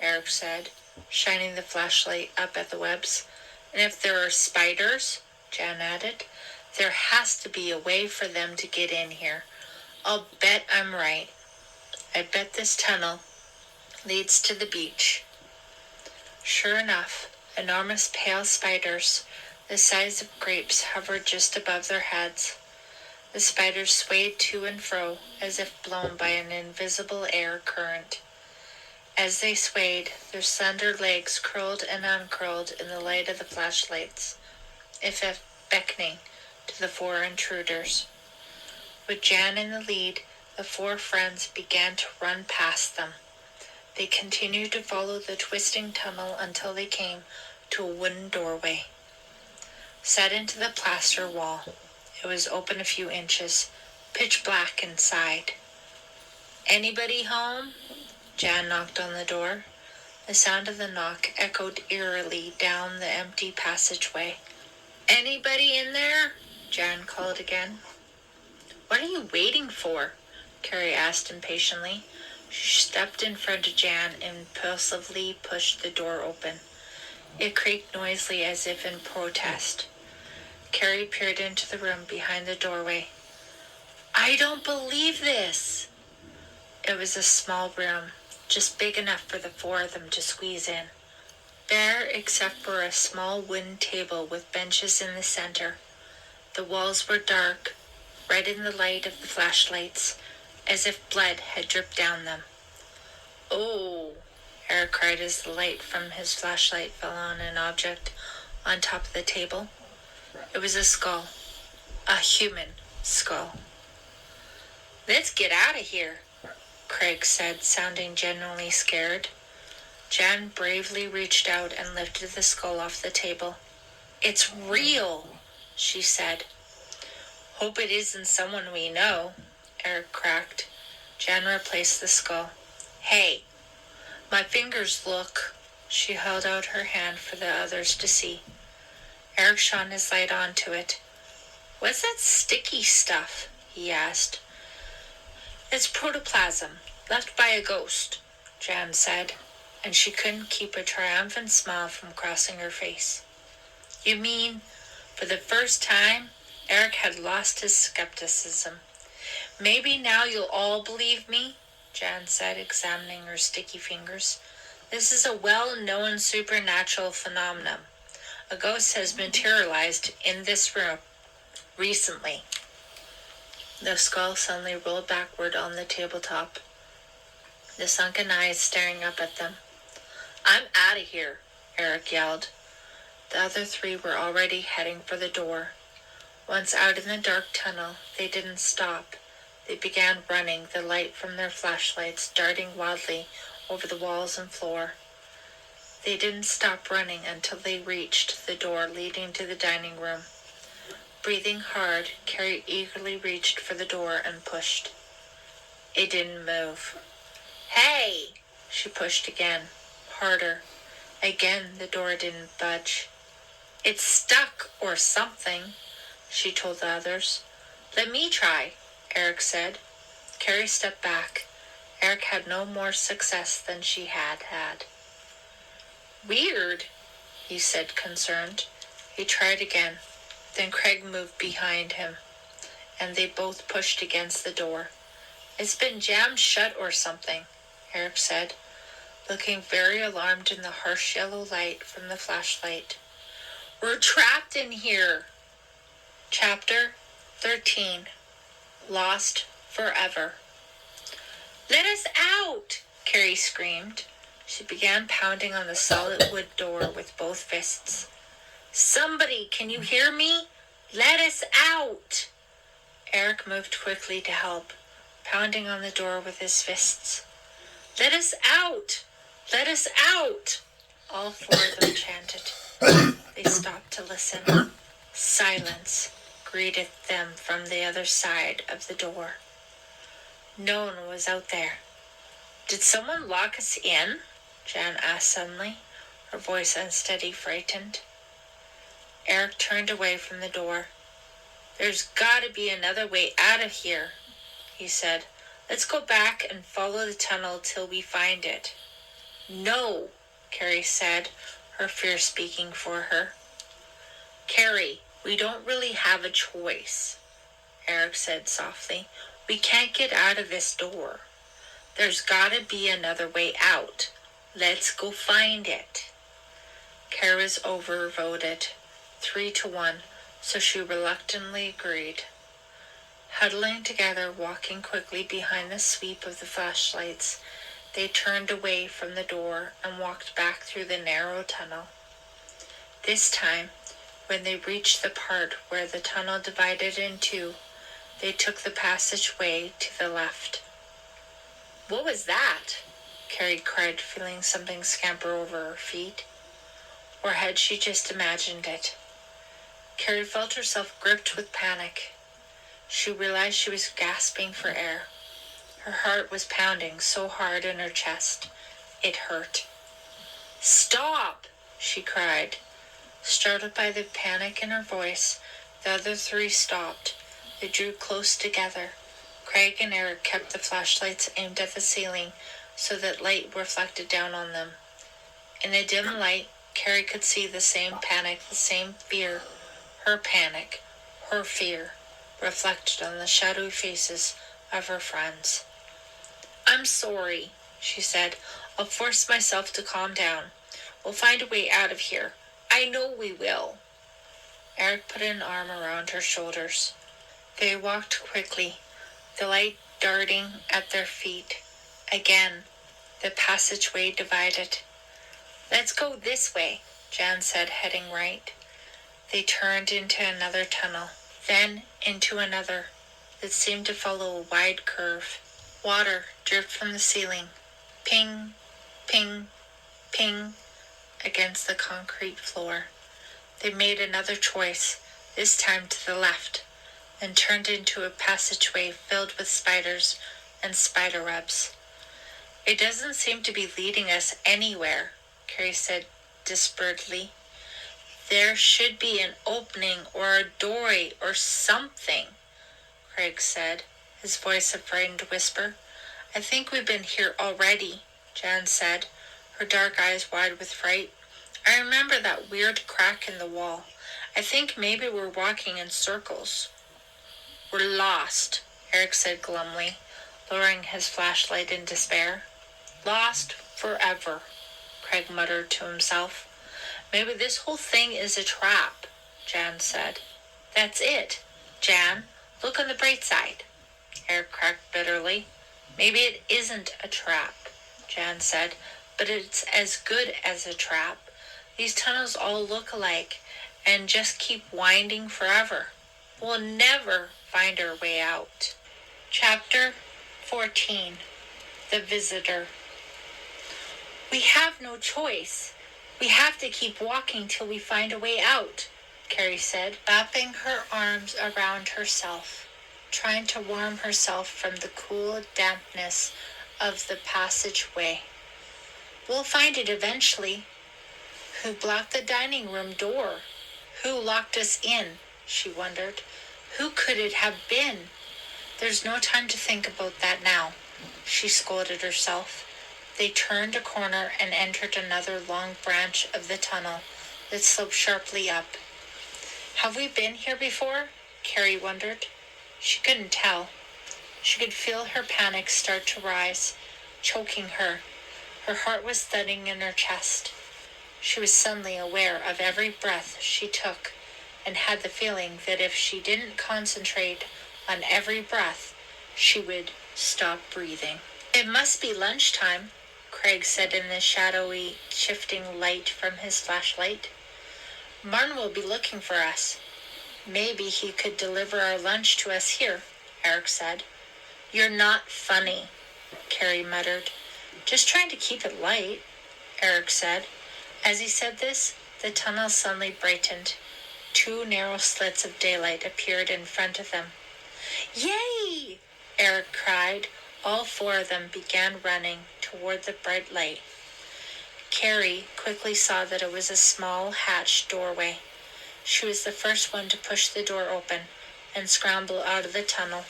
Eric said, shining the flashlight up at the webs. And if there are spiders, Jan added, there has to be a way for them to get in here. I'll bet I'm right. I bet this tunnel leads to the beach. Sure enough, enormous pale spiders, the size of grapes, hovered just above their heads. The spiders swayed to and fro as if blown by an invisible air current. As they swayed, their slender legs curled and uncurled in the light of the flashlights, as if beckoning to the four intruders. With Jan in the lead, the four friends began to run past them. They continued to follow the twisting tunnel until they came to a wooden doorway, set into the plaster wall. It was open a few inches, pitch black inside. "Anybody home?" Jan knocked on the door. The sound of the knock echoed eerily down the empty passageway. "Anybody in there?" Jan called again. "What are you waiting for?" Carrie asked impatiently. She stepped in front of Jan and impulsively pushed the door open. It creaked noisily as if in protest. Carrie peered into the room behind the doorway. "I don't believe this!" It was a small room, just big enough for the four of them to squeeze in. Bare except for a small wooden table with benches in the center. The walls were dark, red in the light of the flashlights, as if blood had dripped down them. "Oh!" Eric cried as the light from his flashlight fell on an object on top of the table. It was a skull. A human skull. "Let's get out of here," Craig said, sounding genuinely scared. Jan bravely reached out and lifted the skull off the table. "It's real," she said. "Hope it isn't someone we know," Eric cracked. Jan replaced the skull. "Hey, my fingers look." She held out her hand for the others to see. Eric shone his light onto it. "What's that sticky stuff?" he asked. "It's protoplasm, left by a ghost," Jan said, and she couldn't keep a triumphant smile from crossing her face. "You mean," for the first time, Eric had lost his skepticism. "Maybe now you'll all believe me," Jan said, examining her sticky fingers. "This is a well-known supernatural phenomenon. A ghost has materialized in this room recently." The skull suddenly rolled backward on the tabletop, the sunken eyes staring up at them. "I'm out of here," Eric yelled. The other three were already heading for the door. Once out in the dark tunnel, they didn't stop. They began running, the light from their flashlights darting wildly over the walls and floor. They didn't stop running until they reached the door leading to the dining room. Breathing hard, Carrie eagerly reached for the door and pushed. It didn't move. "Hey!" She pushed again, harder. Again, the door didn't budge. "It's stuck or something," she told the others. "Let me try," Eric said. Carrie stepped back. Eric had no more success than she had had. "Weird," he said, concerned. He tried again. Then Craig moved behind him, and they both pushed against the door. "It's been jammed shut or something," Eric said, looking very alarmed in the harsh yellow light from the flashlight. "We're trapped in here." Chapter 13. Lost Forever. "Let us out!" Carrie screamed. She began pounding on the solid wood door with both fists. "Somebody, can you hear me? Let us out!" Eric moved quickly to help, pounding on the door with his fists. "Let us out! Let us out!" All four of them chanted. They stopped to listen. Silence greeted them from the other side of the door. No one was out there. "Did someone lock us in?" Jan asked suddenly, her voice unsteady, frightened. Eric turned away from the door. "There's gotta be another way out of here," he said. "Let's go back and follow the tunnel till we find it." "No," Carrie said, her fear speaking for her. "Carrie, we don't really have a choice," Eric said softly. "We can't get out of this door. There's gotta be another way out. Let's go find it." Carrie was overvoted, 3-1, so she reluctantly agreed. Huddling together, walking quickly behind the sweep of the flashlights, they turned away from the door and walked back through the narrow tunnel. This time, when they reached the part where the tunnel divided in two, they took the passageway to the left. "What was that?" Carrie cried, feeling something scamper over her feet. Or had she just imagined it? Carrie felt herself gripped with panic. She realized she was gasping for air. Her heart was pounding so hard in her chest, it hurt. "Stop!" she cried. Startled by the panic in her voice, the other three stopped. They drew close together. Craig and Eric kept the flashlights aimed at the ceiling so that light reflected down on them. In the dim light, Carrie could see the same panic, the same fear, her panic, her fear, reflected on the shadowy faces of her friends. "I'm sorry," she said. "I'll force myself to calm down. We'll find a way out of here. I know we will." Eric put an arm around her shoulders. They walked quickly, the light darting at their feet. Again, the passageway divided. "Let's go this way," Jan said, heading right. They turned into another tunnel, then into another that seemed to follow a wide curve. Water dripped from the ceiling, ping, ping, ping, against the concrete floor. They made another choice, this time to the left, and turned into a passageway filled with spiders and spider webs. "It doesn't seem to be leading us anywhere," Carrie said desperately. "There should be an opening or a doorway or something," Craig said, his voice a frightened whisper. "I think we've been here already," Jan said, her dark eyes wide with fright. "I remember that weird crack in the wall. I think maybe we're walking in circles." "We're lost," Eric said glumly, lowering his flashlight in despair. "Lost forever," Craig muttered to himself. "Maybe this whole thing is a trap," Jan said. "That's it. Jan, look on the bright side," Eric cracked bitterly. "Maybe it isn't a trap," Jan said, "but it's as good as a trap. These tunnels all look alike and just keep winding forever. We'll never find our way out." Chapter 14. The Visitor. "We have no choice. We have to keep walking till we find a way out," Carrie said, wrapping her arms around herself, trying to warm herself from the cool dampness of the passageway. "We'll find it eventually." Who blocked the dining room door? Who locked us in? She wondered. Who could it have been? "There's no time to think about that now," she scolded herself. They turned a corner and entered another long branch of the tunnel that sloped sharply up. "Have we been here before?" Carrie wondered. She couldn't tell. She could feel her panic start to rise, choking her. Her heart was thudding in her chest. She was suddenly aware of every breath she took and had the feeling that if she didn't concentrate on every breath, she would stop breathing. "It must be lunchtime," Craig said in the shadowy, shifting light from his flashlight. "Martin will be looking for us. Maybe he could deliver our lunch to us here," Eric said. "You're not funny," Carrie muttered. "Just trying to keep it light," Eric said. As he said this, the tunnel suddenly brightened. 2 narrow slits of daylight appeared in front of them. "Yay!" Eric cried. All 4 of them began running toward the bright light. Carrie quickly saw that it was a small hatched doorway. She was the first one to push the door open and scramble out of the tunnel.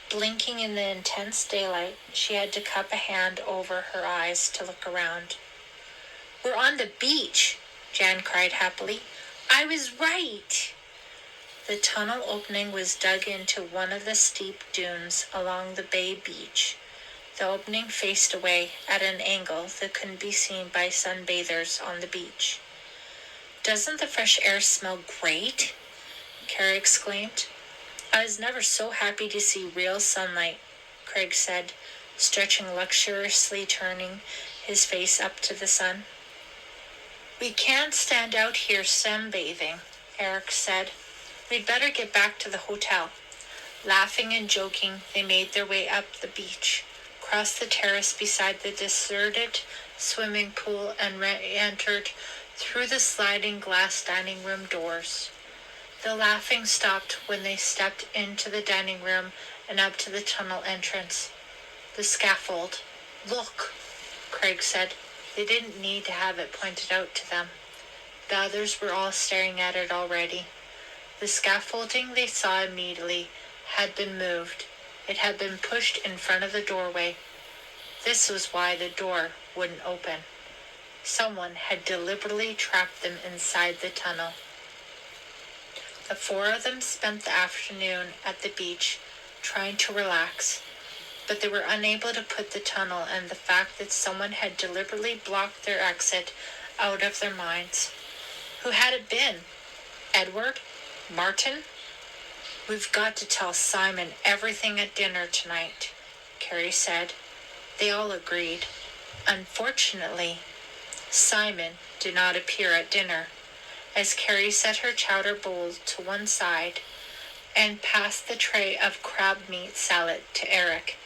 Blinking in the intense daylight, she had to cup a hand over her eyes to look around. "We're on the beach," Jan cried happily. "I was right." The tunnel opening was dug into one of the steep dunes along the bay beach. The opening faced away at an angle that couldn't be seen by sunbathers on the beach. "Doesn't the fresh air smell great?" Carrie exclaimed. "I was never so happy to see real sunlight," Craig said, stretching luxuriously, turning his face up to the sun. "We can't stand out here sunbathing," Eric said. "We'd better get back to the hotel." Laughing and joking, they made their way up the beach, crossed the terrace beside the deserted swimming pool, and entered through the sliding glass dining room doors. The laughing stopped when they stepped into the dining room and up to the tunnel entrance. "The scaffold. Look," Craig said. They didn't need to have it pointed out to them. The others were all staring at it already. The scaffolding, they saw immediately, had been moved. It had been pushed in front of the doorway. This was why the door wouldn't open. Someone had deliberately trapped them inside the tunnel. The four of them spent the afternoon at the beach, trying to relax, but they were unable to put the tunnel and the fact that someone had deliberately blocked their exit out of their minds. Who had it been? Edward? Martin? "We've got to tell Simon everything at dinner tonight," Carrie said. They all agreed. Unfortunately, Simon did not appear at dinner. As Carrie set her chowder bowl to one side and passed the tray of crab meat salad to Eric,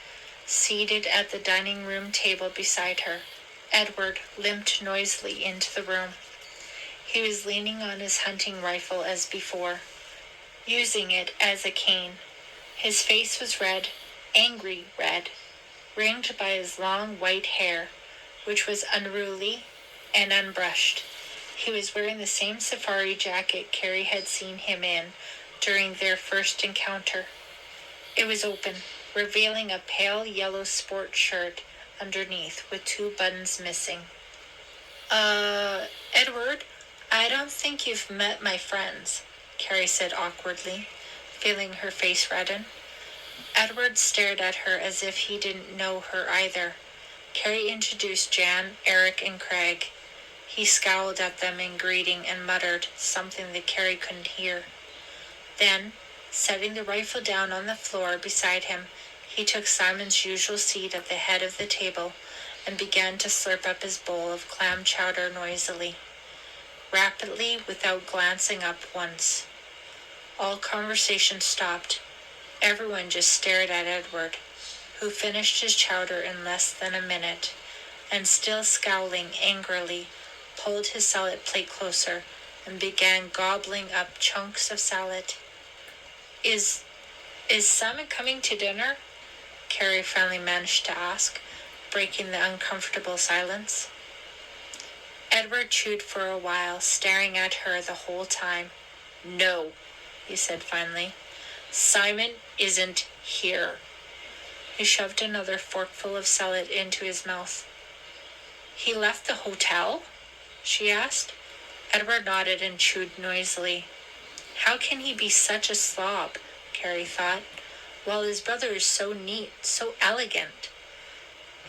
seated at the dining room table beside her, Edward limped noisily into the room. He was leaning on his hunting rifle as before, using it as a cane. His face was red, angry red, ringed by his long white hair, which was unruly and unbrushed. He was wearing the same safari jacket Carrie had seen him in during their first encounter. It was open, revealing a pale yellow sport shirt underneath with 2 buttons missing. Edward, I don't think you've met my friends," Carrie said awkwardly, feeling her face redden. Edward stared at her as if he didn't know her either. Carrie introduced Jan, Eric, and Craig. He scowled at them in greeting and muttered something that Carrie couldn't hear. Then, setting the rifle down on the floor beside him, he took Simon's usual seat at the head of the table and began to slurp up his bowl of clam chowder noisily, rapidly, without glancing up once. All conversation stopped. Everyone just stared at Edward, who finished his chowder in less than a minute, and still scowling angrily, pulled his salad plate closer and began gobbling up chunks of salad. Is Simon coming to dinner?" Carrie finally managed to ask, breaking the uncomfortable silence. Edward chewed for a while, staring at her the whole time. "No," he said finally. "Simon isn't here." He shoved another forkful of salad into his mouth. "He left the hotel?" she asked. Edward nodded and chewed noisily. How can he be such a slob, Carrie thought, while his brother is so neat, so elegant?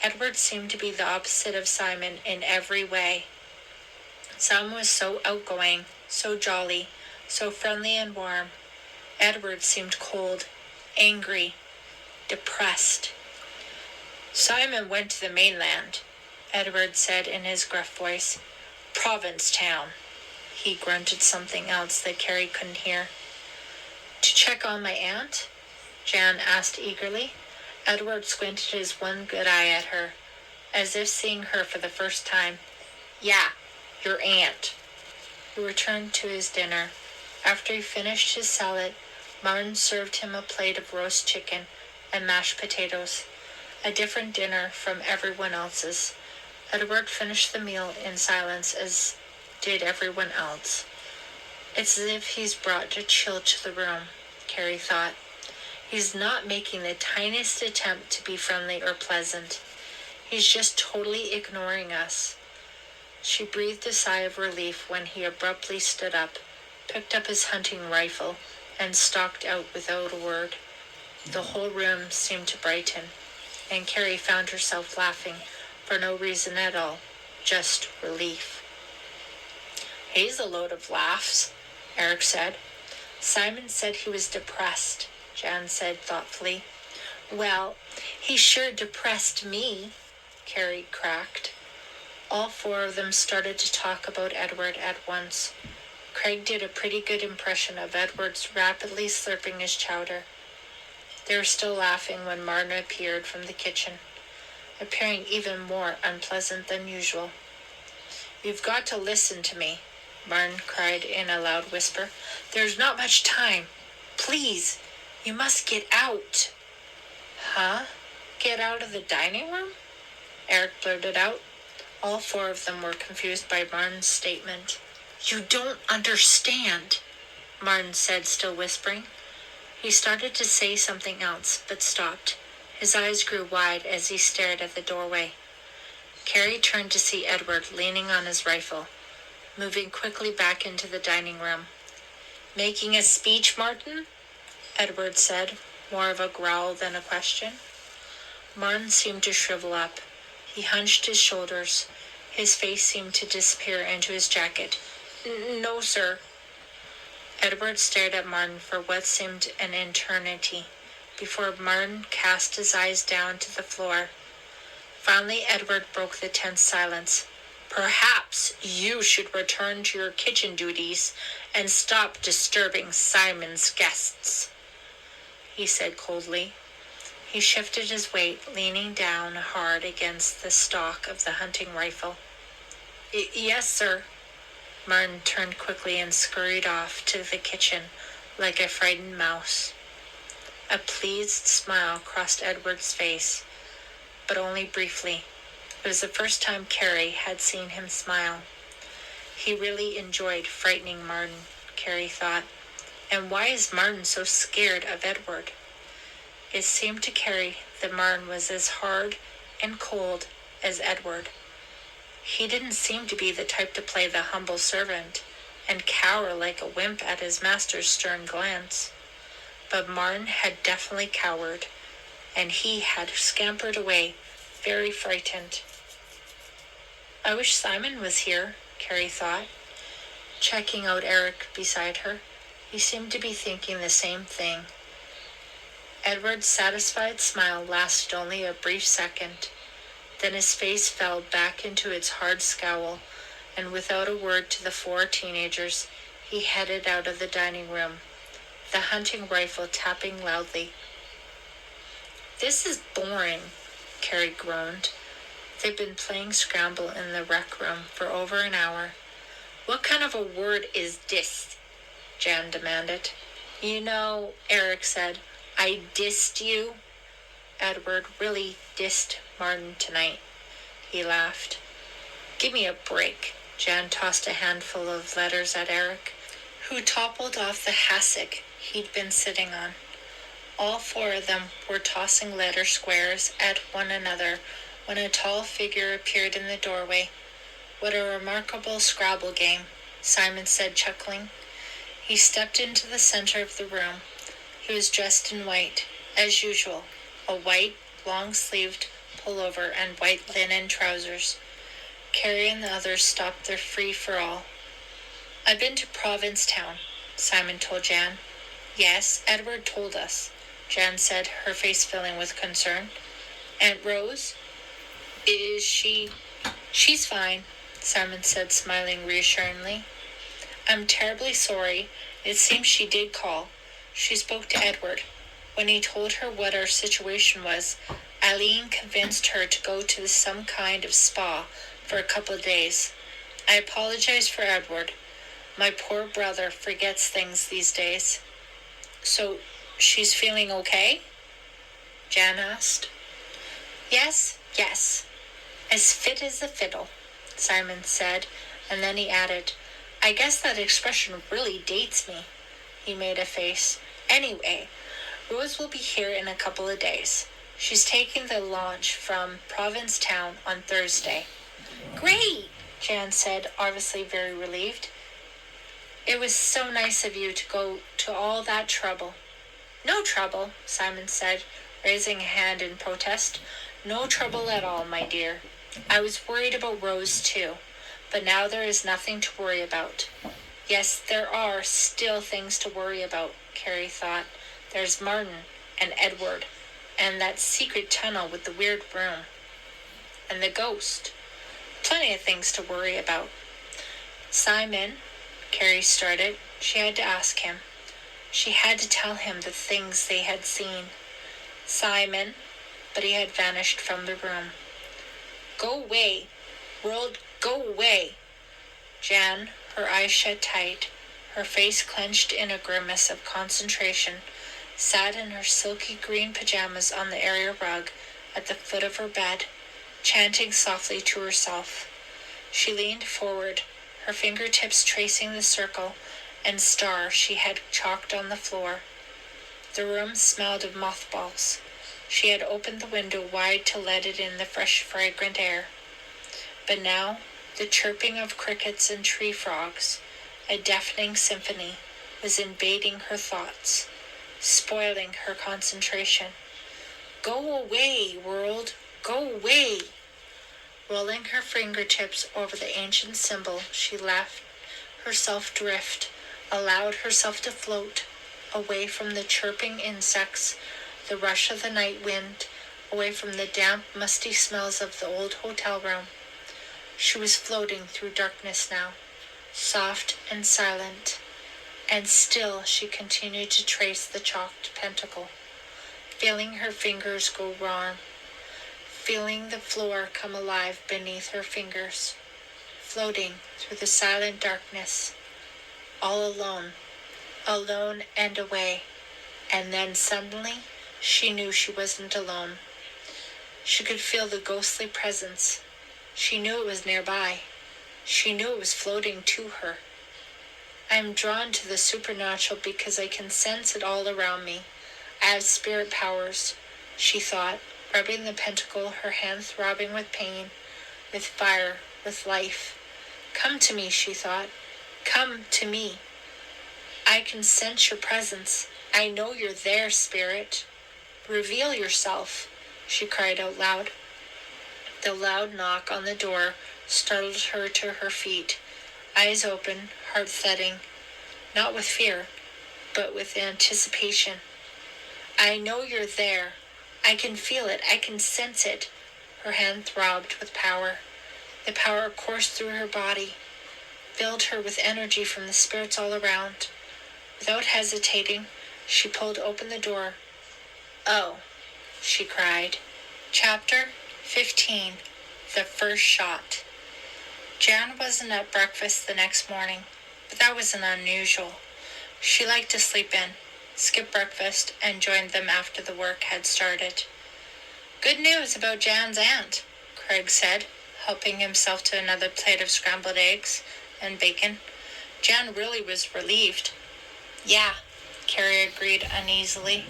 Edward seemed to be the opposite of Simon in every way. Simon was so outgoing, so jolly, so friendly and warm. Edward seemed cold, angry, depressed. "Simon went to the mainland," Edward said in his gruff voice. "Provincetown." He grunted something else that Carrie couldn't hear. "To check on my aunt?" Jan asked eagerly. Edward squinted his one good eye at her, as if seeing her for the first time. "Yeah, your aunt." He returned to his dinner. After he finished his salad, Martin served him a plate of roast chicken and mashed potatoes, a different dinner from everyone else's. Edward finished the meal in silence, as did everyone else. It's as if he's brought a chill to the room, Carrie thought. He's not making the tiniest attempt to be friendly or pleasant. He's just totally ignoring us. She breathed a sigh of relief when he abruptly stood up, picked up his hunting rifle, and stalked out without a word. The whole room seemed to brighten, and Carrie found herself laughing for no reason at all, just relief. He's a load of laughs, Eric said. Simon said he was depressed, Jan said thoughtfully. Well, he sure depressed me, Carrie cracked. All four of them started to talk about Edward at once. Craig did a pretty good impression of Edward's rapidly slurping his chowder. They were still laughing when Martin appeared from the kitchen, appearing even more unpleasant than usual. You've got to listen to me, Martin cried in a loud whisper. There's not much time. Please, you must get out. Huh? Get out of the dining room? Eric blurted out. All four of them were confused by Martin's statement. You don't understand, Martin said, still whispering. He started to say something else, but stopped. His eyes grew wide as he stared at the doorway. Carrie turned to see Edward leaning on his rifle, moving quickly back into the dining room. Making a speech, Martin? Edward said, more of a growl than a question. Martin seemed to shrivel up. He hunched his shoulders. His face seemed to disappear into his jacket. No, sir. Edward stared at Martin for what seemed an eternity before Martin cast his eyes down to the floor. Finally, Edward broke the tense silence. Perhaps you should return to your kitchen duties and stop disturbing Simon's guests, he said coldly. He shifted his weight, leaning down hard against the stock of the hunting rifle. Yes, sir. Martin turned quickly and scurried off to the kitchen like a frightened mouse. A pleased smile crossed Edward's face, but only briefly. It was the first time Carrie had seen him smile. He really enjoyed frightening Martin, Carrie thought. And why is Martin so scared of Edward? It seemed to Carrie that Martin was as hard and cold as Edward. He didn't seem to be the type to play the humble servant and cower like a wimp at his master's stern glance. But Martin had definitely cowered, and he had scampered away, very frightened. I wish Simon was here, Carrie thought, checking out Eric beside her. He seemed to be thinking the same thing. Edward's satisfied smile lasted only a brief second. Then his face fell back into its hard scowl, and without a word to the four teenagers, he headed out of the dining room, the hunting rifle tapping loudly. This is boring, Carrie groaned. They'd been playing scramble in the rec room for over an hour. What kind of a word is this? Jan demanded. You know, Eric said, I dissed you. Edward really dissed Martin tonight. He laughed. Give me a break. Jan tossed a handful of letters at Eric, who toppled off the hassock he'd been sitting on. All four of them were tossing letter squares at one another when a tall figure appeared in the doorway. What a remarkable Scrabble game, Simon said, chuckling. He stepped into the center of the room. He was dressed in white, as usual, a white, long-sleeved pullover and white linen trousers. Carrie and the others stopped their free-for-all. I've been to Provincetown, Simon told Jan. Yes, Edward told us, Jan said, her face filling with concern. Aunt Rose? Is she... She's fine, Simon said, smiling reassuringly. I'm terribly sorry. It seems she did call. She spoke to Edward. When he told her what our situation was, Eileen convinced her to go to some kind of spa for a couple of days. I apologize for Edward. My poor brother forgets things these days. So, she's feeling okay? Jan asked. Yes. As fit as a fiddle, Simon said, and then he added, I guess that expression really dates me. He made a face. Anyway, Rose will be here in a couple of days. She's taking the launch from Provincetown on Thursday. Great, Jan said, obviously very relieved. It was so nice of you to go to all that trouble. No trouble, Simon said, raising a hand in protest. No trouble at all, my dear. I was worried about Rose too, But now there is nothing to worry about. Yes, there are still things to worry about, Carrie thought. There's Martin and Edward, and that secret tunnel with the weird room, and the ghost. Plenty of things to worry about. Simon, Carrie started. She had to ask him. She had to tell him the things they had seen. Simon, but he had vanished from the room. Go away, world, go away. Jan, her eyes shut tight, her face clenched in a grimace of concentration, sat in her silky green pajamas on the area rug at the foot of her bed, chanting softly to herself. She leaned forward, her fingertips tracing the circle and star she had chalked on the floor. The room smelled of mothballs. She had opened the window wide to let it in the fresh, fragrant air. But now, the chirping of crickets and tree frogs, a deafening symphony, was invading her thoughts, spoiling her concentration. Go away, world, go away! Rolling her fingertips over the ancient symbol, she let herself drift, allowed herself to float, away from the chirping insects, the rush of the night wind, away from the damp, musty smells of the old hotel room. She was floating through darkness now, soft and silent, and still she continued to trace the chalked pentacle, feeling her fingers go wrong, feeling the floor come alive beneath her fingers, floating through the silent darkness, all alone and away. And then suddenly, she knew she wasn't alone. She could feel the ghostly presence. She knew it was nearby. She knew it was floating to her. I am drawn to the supernatural because I can sense it all around me. I have spirit powers, she thought, rubbing the pentacle, her hand throbbing with pain, with fire, with life. Come to me, she thought. Come to me. I can sense your presence. I know you're there, spirit. Reveal yourself, she cried out loud. The loud knock on the door startled her to her feet, eyes open, heart thudding, not with fear, but with anticipation. I know you're there. I can feel it. I can sense it. Her hand throbbed with power. The power coursed through her body, filled her with energy from the spirits all around. Without hesitating, she pulled open the door. Oh, she cried. Chapter 15. The First Shot. Jan wasn't at breakfast the next morning, but that wasn't unusual. She liked to sleep in, skip breakfast, and join them after the work had started. Good news about Jan's aunt, Craig said, helping himself to another plate of scrambled eggs and bacon. Jan really was relieved. Yeah, Carrie agreed uneasily.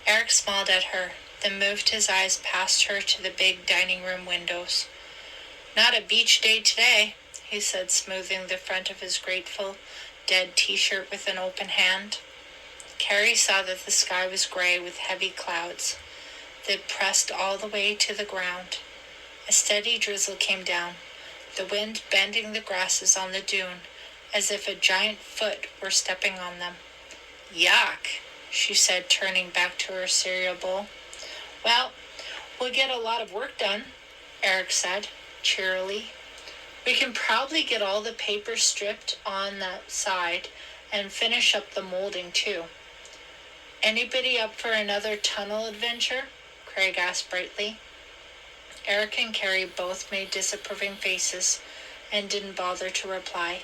Eric smiled at her, then moved his eyes past her to the big dining room windows. Not a beach day today, he said, smoothing the front of his grateful, dead t-shirt with an open hand. Carrie saw that the sky was gray with heavy clouds that pressed all the way to the ground. A steady drizzle came down, the wind bending the grasses on the dune as if a giant foot were stepping on them. Yuck, she said, turning back to her cereal bowl. Well, we'll get a lot of work done, Eric said, cheerily. We can probably get all the paper stripped on that side and finish up the molding too. Anybody up for another tunnel adventure? Craig asked brightly. Eric and Carrie both made disapproving faces and didn't bother to reply.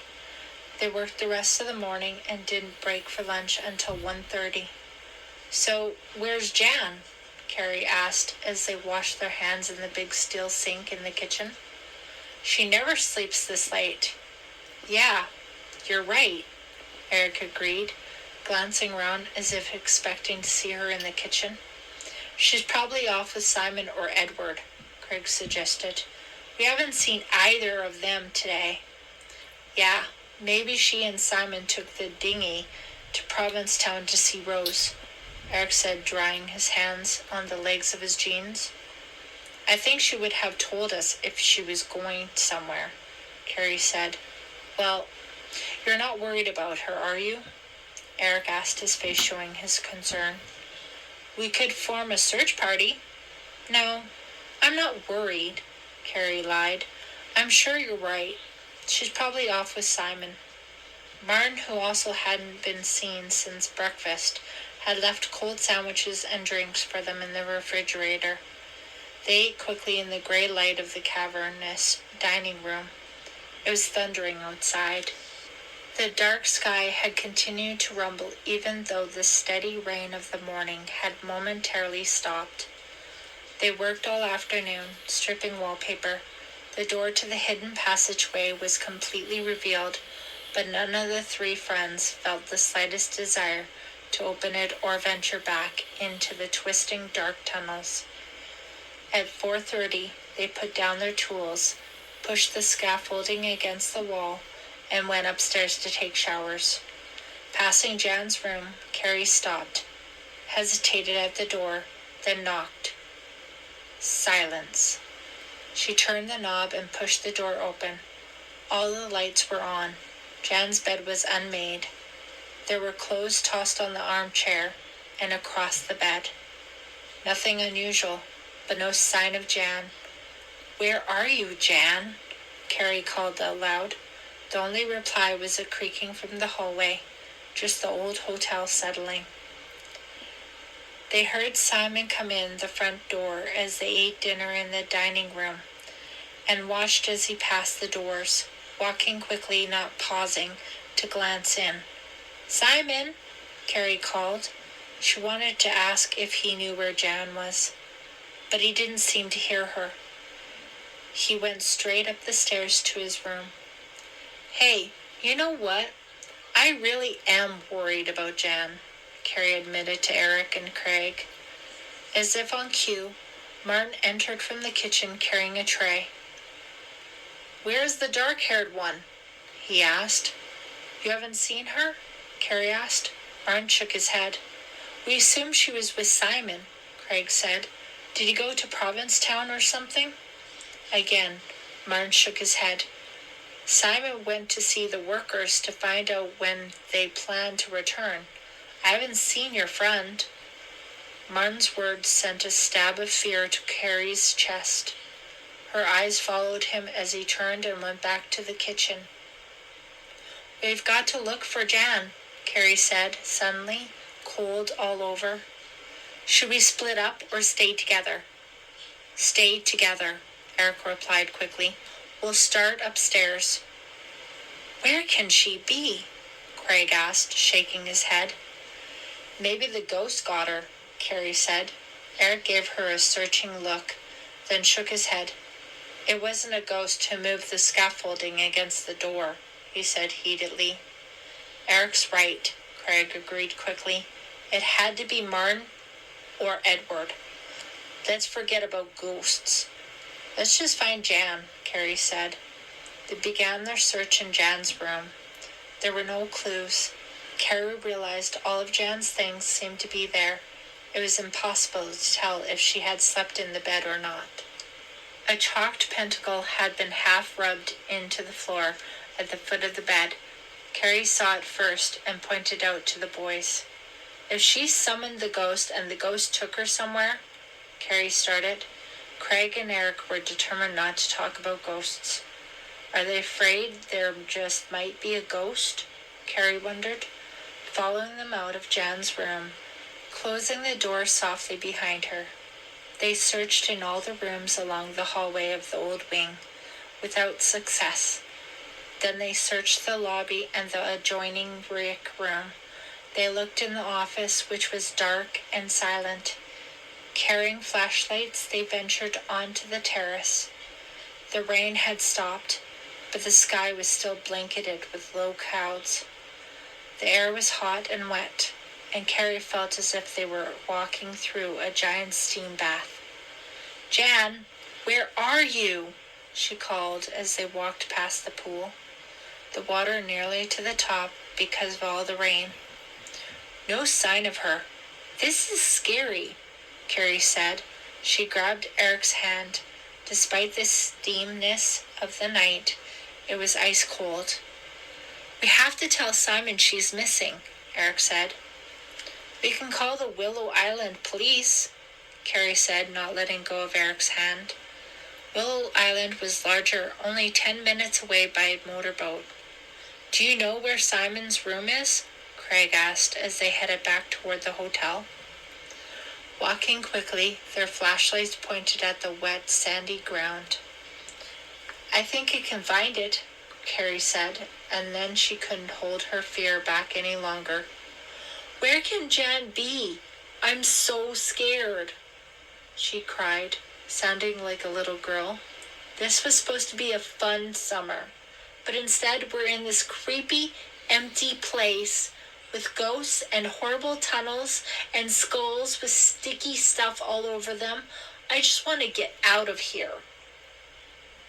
They worked the rest of the morning and didn't break for lunch until 1:30. So, where's Jan? Carrie asked as they washed their hands in the big steel sink in the kitchen. She never sleeps this late. Yeah, you're right, Eric agreed, glancing around as if expecting to see her in the kitchen. She's probably off with Simon or Edward, Craig suggested. We haven't seen either of them today. Yeah, maybe she and Simon took the dinghy to Provincetown to see Rose, Eric said, drying his hands on the legs of his jeans. I think she would have told us if she was going somewhere. Carrie said. Well, you're not worried about her, are you? Eric asked, his face showing his concern. We could form a search party. No, I'm not worried, Carrie lied. I'm sure you're right. She's probably off with Simon. Martin, who also hadn't been seen since breakfast, had left cold sandwiches and drinks for them in the refrigerator. They ate quickly in the gray light of the cavernous dining room. It was thundering outside. The dark sky had continued to rumble even though the steady rain of the morning had momentarily stopped. They worked all afternoon, stripping wallpaper. The door to the hidden passageway was completely revealed, but none of the three friends felt the slightest desire to open it or venture back into the twisting dark tunnels. At 4:30, they put down their tools, pushed the scaffolding against the wall, and went upstairs to take showers. Passing Jan's room, Carrie stopped, hesitated at the door, then knocked. Silence. She turned the knob and pushed the door open. All the lights were on. Jan's bed was unmade. There were clothes tossed on the armchair and across the bed. Nothing unusual, but no sign of Jan. Where are you, Jan? Carrie called out loud. The only reply was a creaking from the hallway, just the old hotel settling. They heard Simon come in the front door as they ate dinner in the dining room, and watched as he passed the doors, walking quickly, not pausing to glance in. Simon, Carrie called. She wanted to ask if he knew where Jan was, but he didn't seem to hear her. He went straight up the stairs to his room. Hey, you know what? I really am worried about Jan, Carrie admitted to Eric and Craig. As if on cue, Martin entered from the kitchen carrying a tray. Where's the dark-haired one? He asked. You haven't seen her? Carrie asked. Martin shook his head. We assumed she was with Simon, Craig said. Did he go to Provincetown or something? Again, Martin shook his head. Simon went to see the workers to find out when they planned to return. I haven't seen your friend. Martin's words sent a stab of fear to Carrie's chest. Her eyes followed him as he turned and went back to the kitchen. We've got to look for Jan, Carrie said, suddenly, cold all over. Should we split up or stay together? Stay together, Eric replied quickly. We'll start upstairs. Where can she be? Craig asked, shaking his head. Maybe the ghost got her, Carrie said. Eric gave her a searching look, then shook his head. It wasn't a ghost who moved the scaffolding against the door, he said heatedly. Eric's right, Craig agreed quickly. It had to be Martin or Edward. Let's forget about ghosts. Let's just find Jan, Carrie said. They began their search in Jan's room. There were no clues. Carrie realized all of Jan's things seemed to be there. It was impossible to tell if she had slept in the bed or not. A chalked pentacle had been half rubbed into the floor at the foot of the bed. Carrie saw it first and pointed out to the boys. If she summoned the ghost and the ghost took her somewhere, Carrie started. Craig and Eric were determined not to talk about ghosts. Are they afraid there just might be a ghost? Carrie wondered, following them out of Jan's room, closing the door softly behind her. They searched in all the rooms along the hallway of the old wing, without success. Then they searched the lobby and the adjoining brick room. They looked in the office, which was dark and silent. Carrying flashlights, they ventured onto the terrace. The rain had stopped, but the sky was still blanketed with low clouds. The air was hot and wet, and Carrie felt as if they were walking through a giant steam bath. Jan, where are you? She called as they walked past the pool, the water nearly to the top because of all the rain. No sign of her. This is scary, Carrie said. She grabbed Eric's hand. Despite the steaminess of the night, It was ice cold. "We have to tell Simon she's missing," Eric said. "We can call the Willow Island police," Carrie said, not letting go of Eric's hand. Willow Island was larger, only 10 minutes away by motorboat. "Do you know where Simon's room is?" Craig asked as they headed back toward the hotel. Walking quickly, their flashlights pointed at the wet, sandy ground. "I think I can find it," Carrie said, and then she couldn't hold her fear back any longer. "Where can Jan be? I'm so scared," she cried, sounding like a little girl. This was supposed to be a fun summer, but instead we're in this creepy, empty place with ghosts and horrible tunnels and skulls with sticky stuff all over them. I just want to get out of here.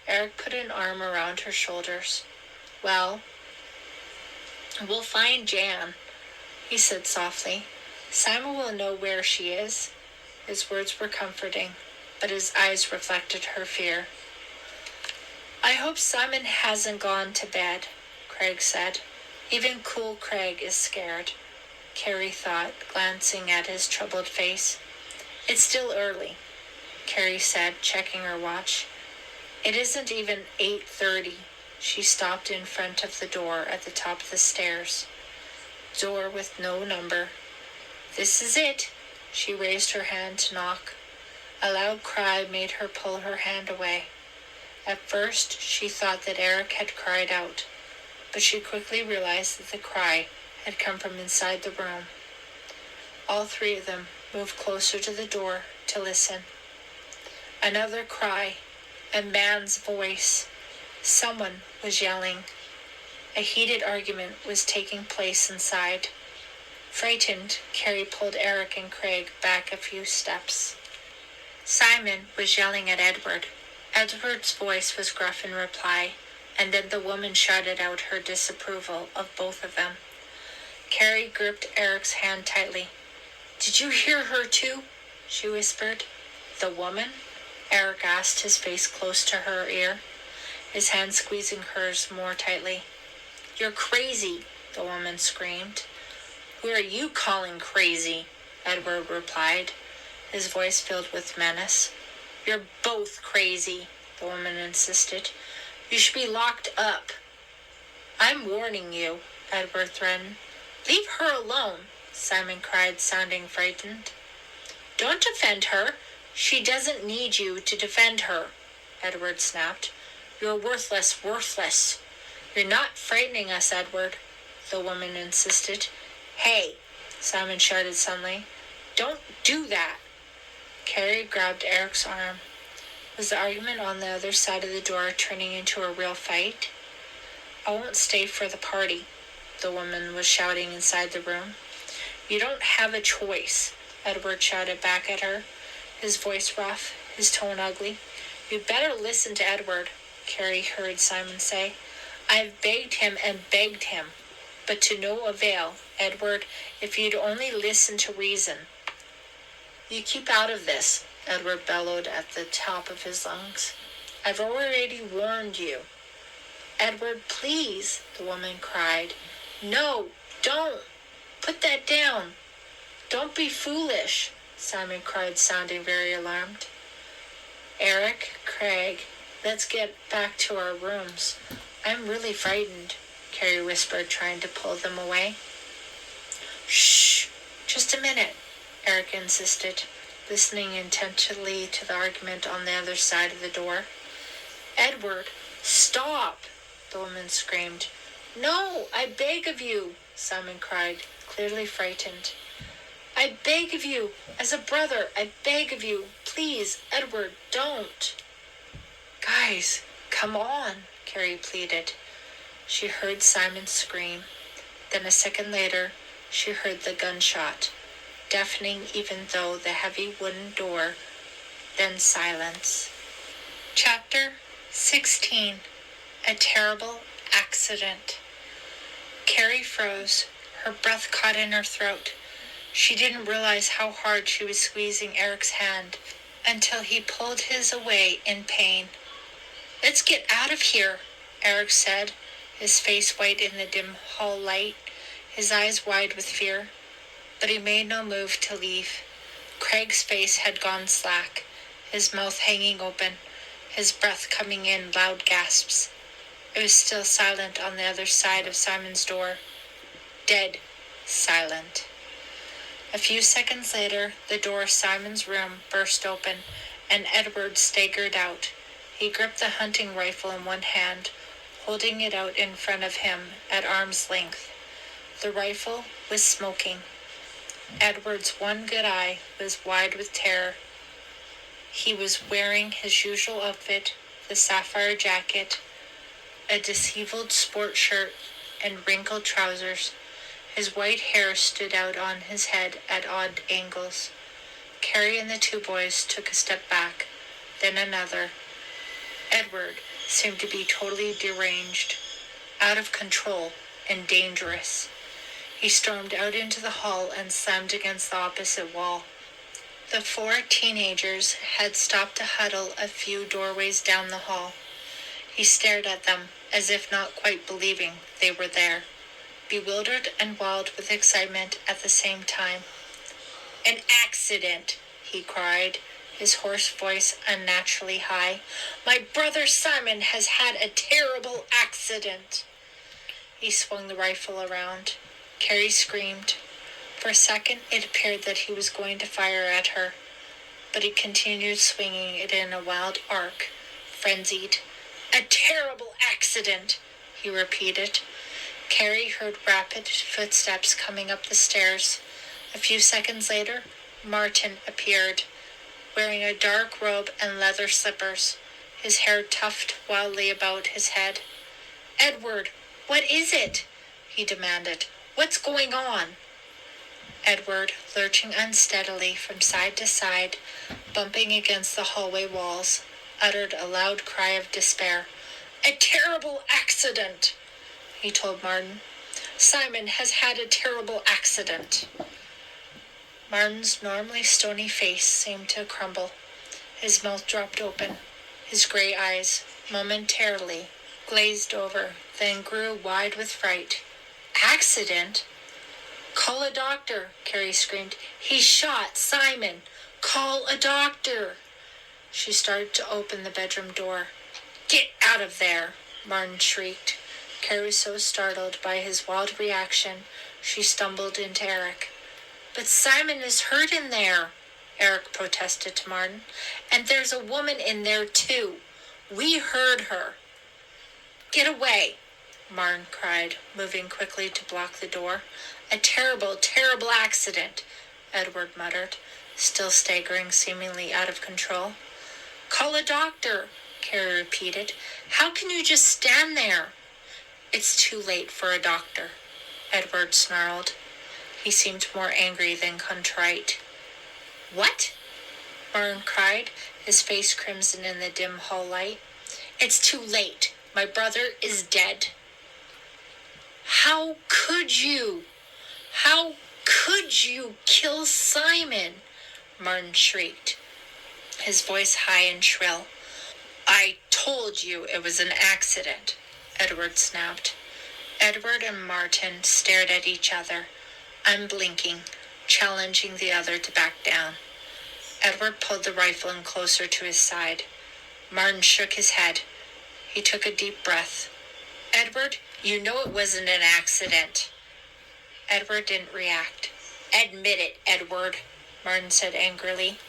Eric put an arm around her shoulders. "Well, we'll find Jan," he said softly. "Simon will know where she is." His words were comforting, but his eyes reflected her fear. "I hope Simon hasn't gone to bed," Craig said. "Even cool Craig is scared," Carrie thought, glancing at his troubled face. "It's still early," Carrie said, checking her watch. "It isn't even 8:30. She stopped in front of the door at the top of the stairs. Door with no number. "This is it." She raised her hand to knock. A loud cry made her pull her hand away. At first, she thought that Eric had cried out, but she quickly realized that the cry had come from inside the room. All three of them moved closer to the door to listen. Another cry, a man's voice. Someone was yelling. A heated argument was taking place inside. Frightened, Carrie pulled Eric and Craig back a few steps. Simon was yelling at Edward. Edward's voice was gruff in reply, and then the woman shouted out her disapproval of both of them. Carrie gripped Eric's hand tightly. "Did you hear her too?" she whispered. "The woman?" Eric asked, his face close to her ear, his hand squeezing hers more tightly. "You're crazy," the woman screamed. "Who are you calling crazy?" Edward replied, his voice filled with menace. "You're both crazy," the woman insisted. "You should be locked up." "I'm warning you," Edward threatened. "Leave her alone," Simon cried, sounding frightened. "Don't defend her. She doesn't need you to defend her," Edward snapped. "You're worthless. You're not frightening us, Edward," the woman insisted. "Hey," Simon shouted suddenly. "Don't do that." Carrie grabbed Eric's arm. Was the argument on the other side of the door turning into a real fight? "I won't stay for the party," the woman was shouting inside the room. "You don't have a choice," Edward shouted back at her, his voice rough, his tone ugly. "You'd better listen to Edward," Carrie heard Simon say. "I've begged him and begged him, but to no avail. Edward, if you'd only listen to reason." "You keep out of this," Edward bellowed at the top of his lungs. "I've already warned you." "Edward, please," the woman cried. "No, don't. Put that down. Don't be foolish," Simon cried, sounding very alarmed. "Eric, Craig, let's get back to our rooms. I'm really frightened," Carrie whispered, trying to pull them away. "Shh, just a minute," Eric insisted, listening intently to the argument on the other side of the door. "Edward, stop," the woman screamed. "No, I beg of you," Simon cried, clearly frightened. "I beg of you, as a brother, I beg of you. Please, Edward, don't." "Guys, come on," Carrie pleaded. She heard Simon scream. Then a second later, she heard the gunshot, deafening even though the heavy wooden door. Then silence. Chapter 16. A Terrible Accident. Carrie froze. Her breath caught in her throat. She didn't realize how hard she was squeezing Eric's hand until he pulled his away in pain. "Let's get out of here," Eric said, his face white in the dim hall light, his eyes wide with fear. But he made no move to leave. Craig's face had gone slack, his mouth hanging open, his breath coming in loud gasps. It was still silent on the other side of Simon's door. Dead silent. A few seconds later, the door of Simon's room burst open, and Edward staggered out. He gripped the hunting rifle in one hand, holding it out in front of him at arm's length. The rifle was smoking. Edward's one good eye was wide with terror. He was wearing his usual outfit, the sapphire jacket, a disheveled sport shirt, and wrinkled trousers. His white hair stood out on his head at odd angles. Carrie and the two boys took a step back, then another. Edward seemed to be totally deranged, out of control, and dangerous. He stormed out into the hall and slammed against the opposite wall. The four teenagers had stopped to huddle a few doorways down the hall. He stared at them, as if not quite believing they were there, bewildered and wild with excitement at the same time. "An accident," he cried, his hoarse voice unnaturally high. "My brother Simon has had a terrible accident." He swung the rifle around. Carrie screamed. For a second, it appeared that he was going to fire at her, but he continued swinging it in a wild arc, frenzied. "A terrible accident," he repeated. Carrie heard rapid footsteps coming up the stairs. A few seconds later, Martin appeared, wearing a dark robe and leather slippers, his hair tufted wildly about his head. "Edward, what is it?" he demanded. "What's going on?" Edward, lurching unsteadily from side to side, bumping against the hallway walls, uttered a loud cry of despair. "A terrible accident," he told Martin. "Simon has had a terrible accident." Martin's normally stony face seemed to crumble. His mouth dropped open. His gray eyes, momentarily, glazed over, then grew wide with fright. "Accident? Call a doctor," Carrie screamed. "He's shot Simon. Call a doctor." She started to open the bedroom door. "Get out of there," Martin shrieked. Carrie was so startled by his wild reaction, she stumbled into Eric. "But Simon is hurt in there," Eric protested to Martin. "And there's a woman in there, too. We heard her." "Get away," Martin cried, moving quickly to block the door. "A terrible, terrible accident," Edward muttered, still staggering, seemingly out of control. "Call a doctor," Carrie repeated. "How can you just stand there?" "It's too late for a doctor," Edward snarled. He seemed more angry than contrite. "What?" Martin cried, his face crimson in the dim hall light. "It's too late. My brother is dead." "How could you? How could you kill Simon?" Martin shrieked, his voice high and shrill. "I told you it was an accident," Edward snapped. Edward and Martin stared at each other, unblinking, challenging the other to back down. Edward pulled the rifle in closer to his side. Martin shook his head. He took a deep breath. "Edward, you know it wasn't an accident." Edward didn't react. "Admit it, Edward," Martin said angrily.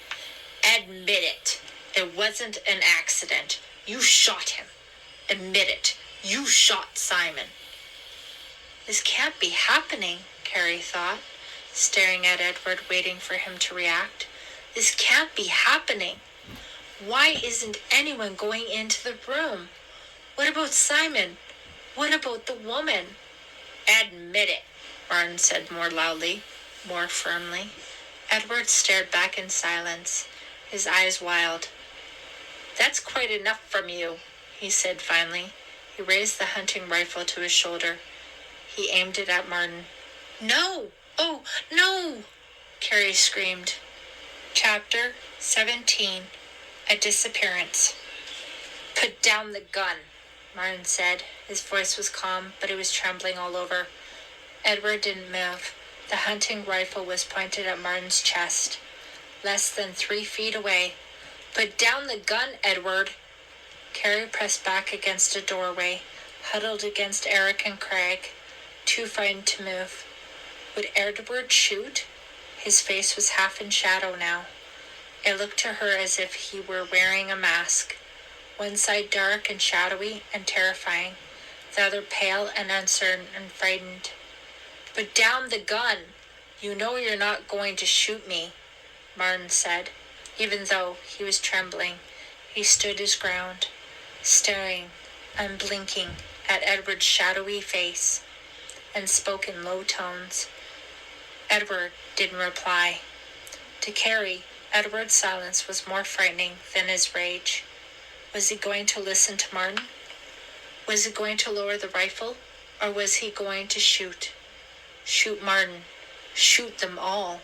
"Admit it. It wasn't an accident. You shot him. Admit it. You shot Simon." "This can't be happening," Carrie thought, staring at Edward, waiting for him to react. "This can't be happening. Why isn't anyone going into the room? What about Simon? What about the woman?" "Admit it," Martin said more loudly, more firmly. Edward stared back in silence, his eyes wild. "That's quite enough from you," he said finally. He raised the hunting rifle to his shoulder. He aimed it at Martin. "No! Oh, no!" Carrie screamed. Chapter 17. A Disappearance. "Put down the gun," Martin said. His voice was calm, but it was trembling all over. Edward didn't move. The hunting rifle was pointed at Martin's chest, less than 3 feet away. "Put down the gun, Edward." Carrie pressed back against a doorway, huddled against Eric and Craig, too frightened to move. Would Edward shoot? His face was half in shadow now. It looked to her as if he were wearing a mask, one side dark and shadowy and terrifying, the other pale and uncertain and frightened. "Put down the gun. You know you're not going to shoot me," Martin said. Even though he was trembling, he stood his ground, staring, unblinking, at Edward's shadowy face, and spoke in low tones. Edward didn't reply. To Carrie, Edward's silence was more frightening than his rage. Was he going to listen to Martin? Was he going to lower the rifle? Or was he going to shoot? Shoot Martin. Shoot them all.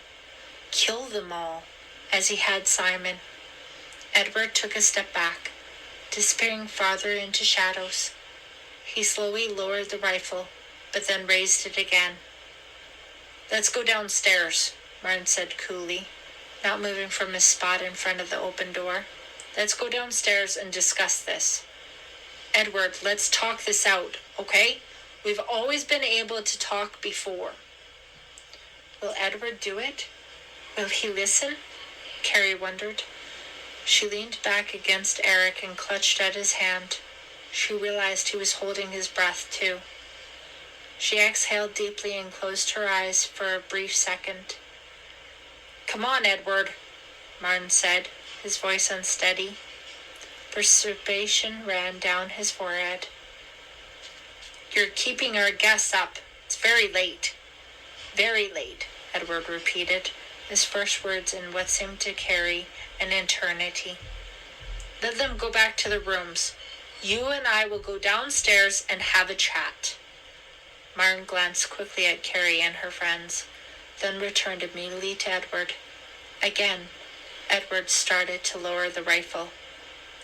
Kill them all, as he had Simon. Edward took a step back, disappearing farther into shadows. He slowly lowered the rifle, but then raised it again. "Let's go downstairs," Martin said coolly, not moving from his spot in front of the open door. "Let's go downstairs and discuss this. Edward, let's talk this out, okay? We've always been able to talk before." Will Edward do it? Will he listen? Carrie wondered. She leaned back against Eric and clutched at his hand. She realized he was holding his breath too. She exhaled deeply and closed her eyes for a brief second. "Come on, Edward," Martin said, his voice unsteady. Perspiration ran down his forehead. "You're keeping our guests up. It's very late." "Very late," Edward repeated, his first words in what seemed to Carrie an eternity. "Let them go back to their rooms. You and I will go downstairs and have a chat." Martin glanced quickly at Carrie and her friends, then returned immediately to Edward. Again, Edward started to lower the rifle,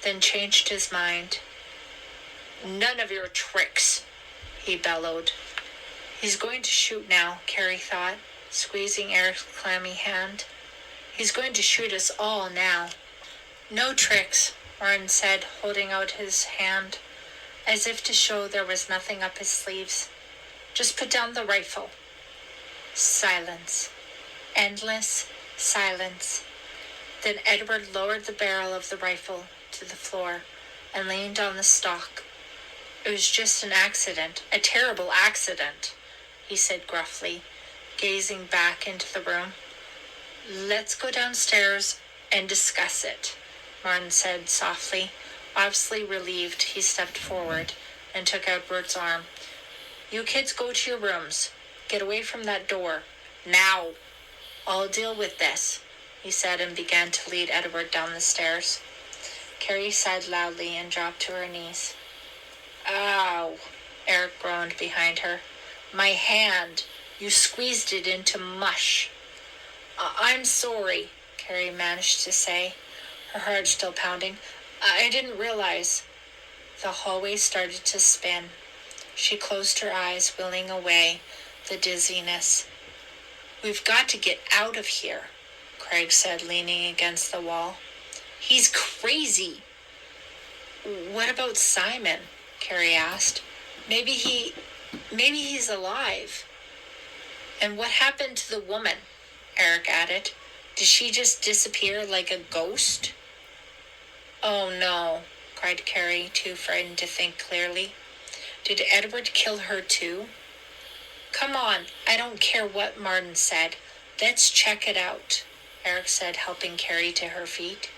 then changed his mind. "None of your tricks," he bellowed. He's going to shoot now, Carrie thought, squeezing Eric's clammy hand. He's going to shoot us all now. "No tricks," Martin said, holding out his hand, as if to show there was nothing up his sleeves. "Just put down the rifle." Silence. Endless silence. Then Edward lowered the barrel of the rifle to the floor and leaned on the stock. "It was just an accident, a terrible accident," he said gruffly, gazing back into the room. "Let's go downstairs and discuss it," Martin said softly. Obviously relieved, he stepped forward and took Edward's arm. "You kids go to your rooms. Get away from that door. Now. I'll deal with this," he said, and began to lead Edward down the stairs. Carrie sighed loudly and dropped to her knees. "Ow," Eric groaned behind her. "My hand. You squeezed it into mush." I'm sorry," Carrie managed to say, her heart still pounding. "I didn't realize." The hallway started to spin. She closed her eyes, willing away the dizziness. "We've got to get out of here," Craig said, leaning against the wall. "He's crazy." "What about Simon?" Carrie asked. Maybe he's alive." "And what happened to the woman?" Eric added. "Did she just disappear like a ghost?" "Oh no," cried Carrie, too frightened to think clearly. "Did Edward kill her too?" "Come on, I don't care what Martin said. Let's check it out," Eric said, helping Carrie to her feet.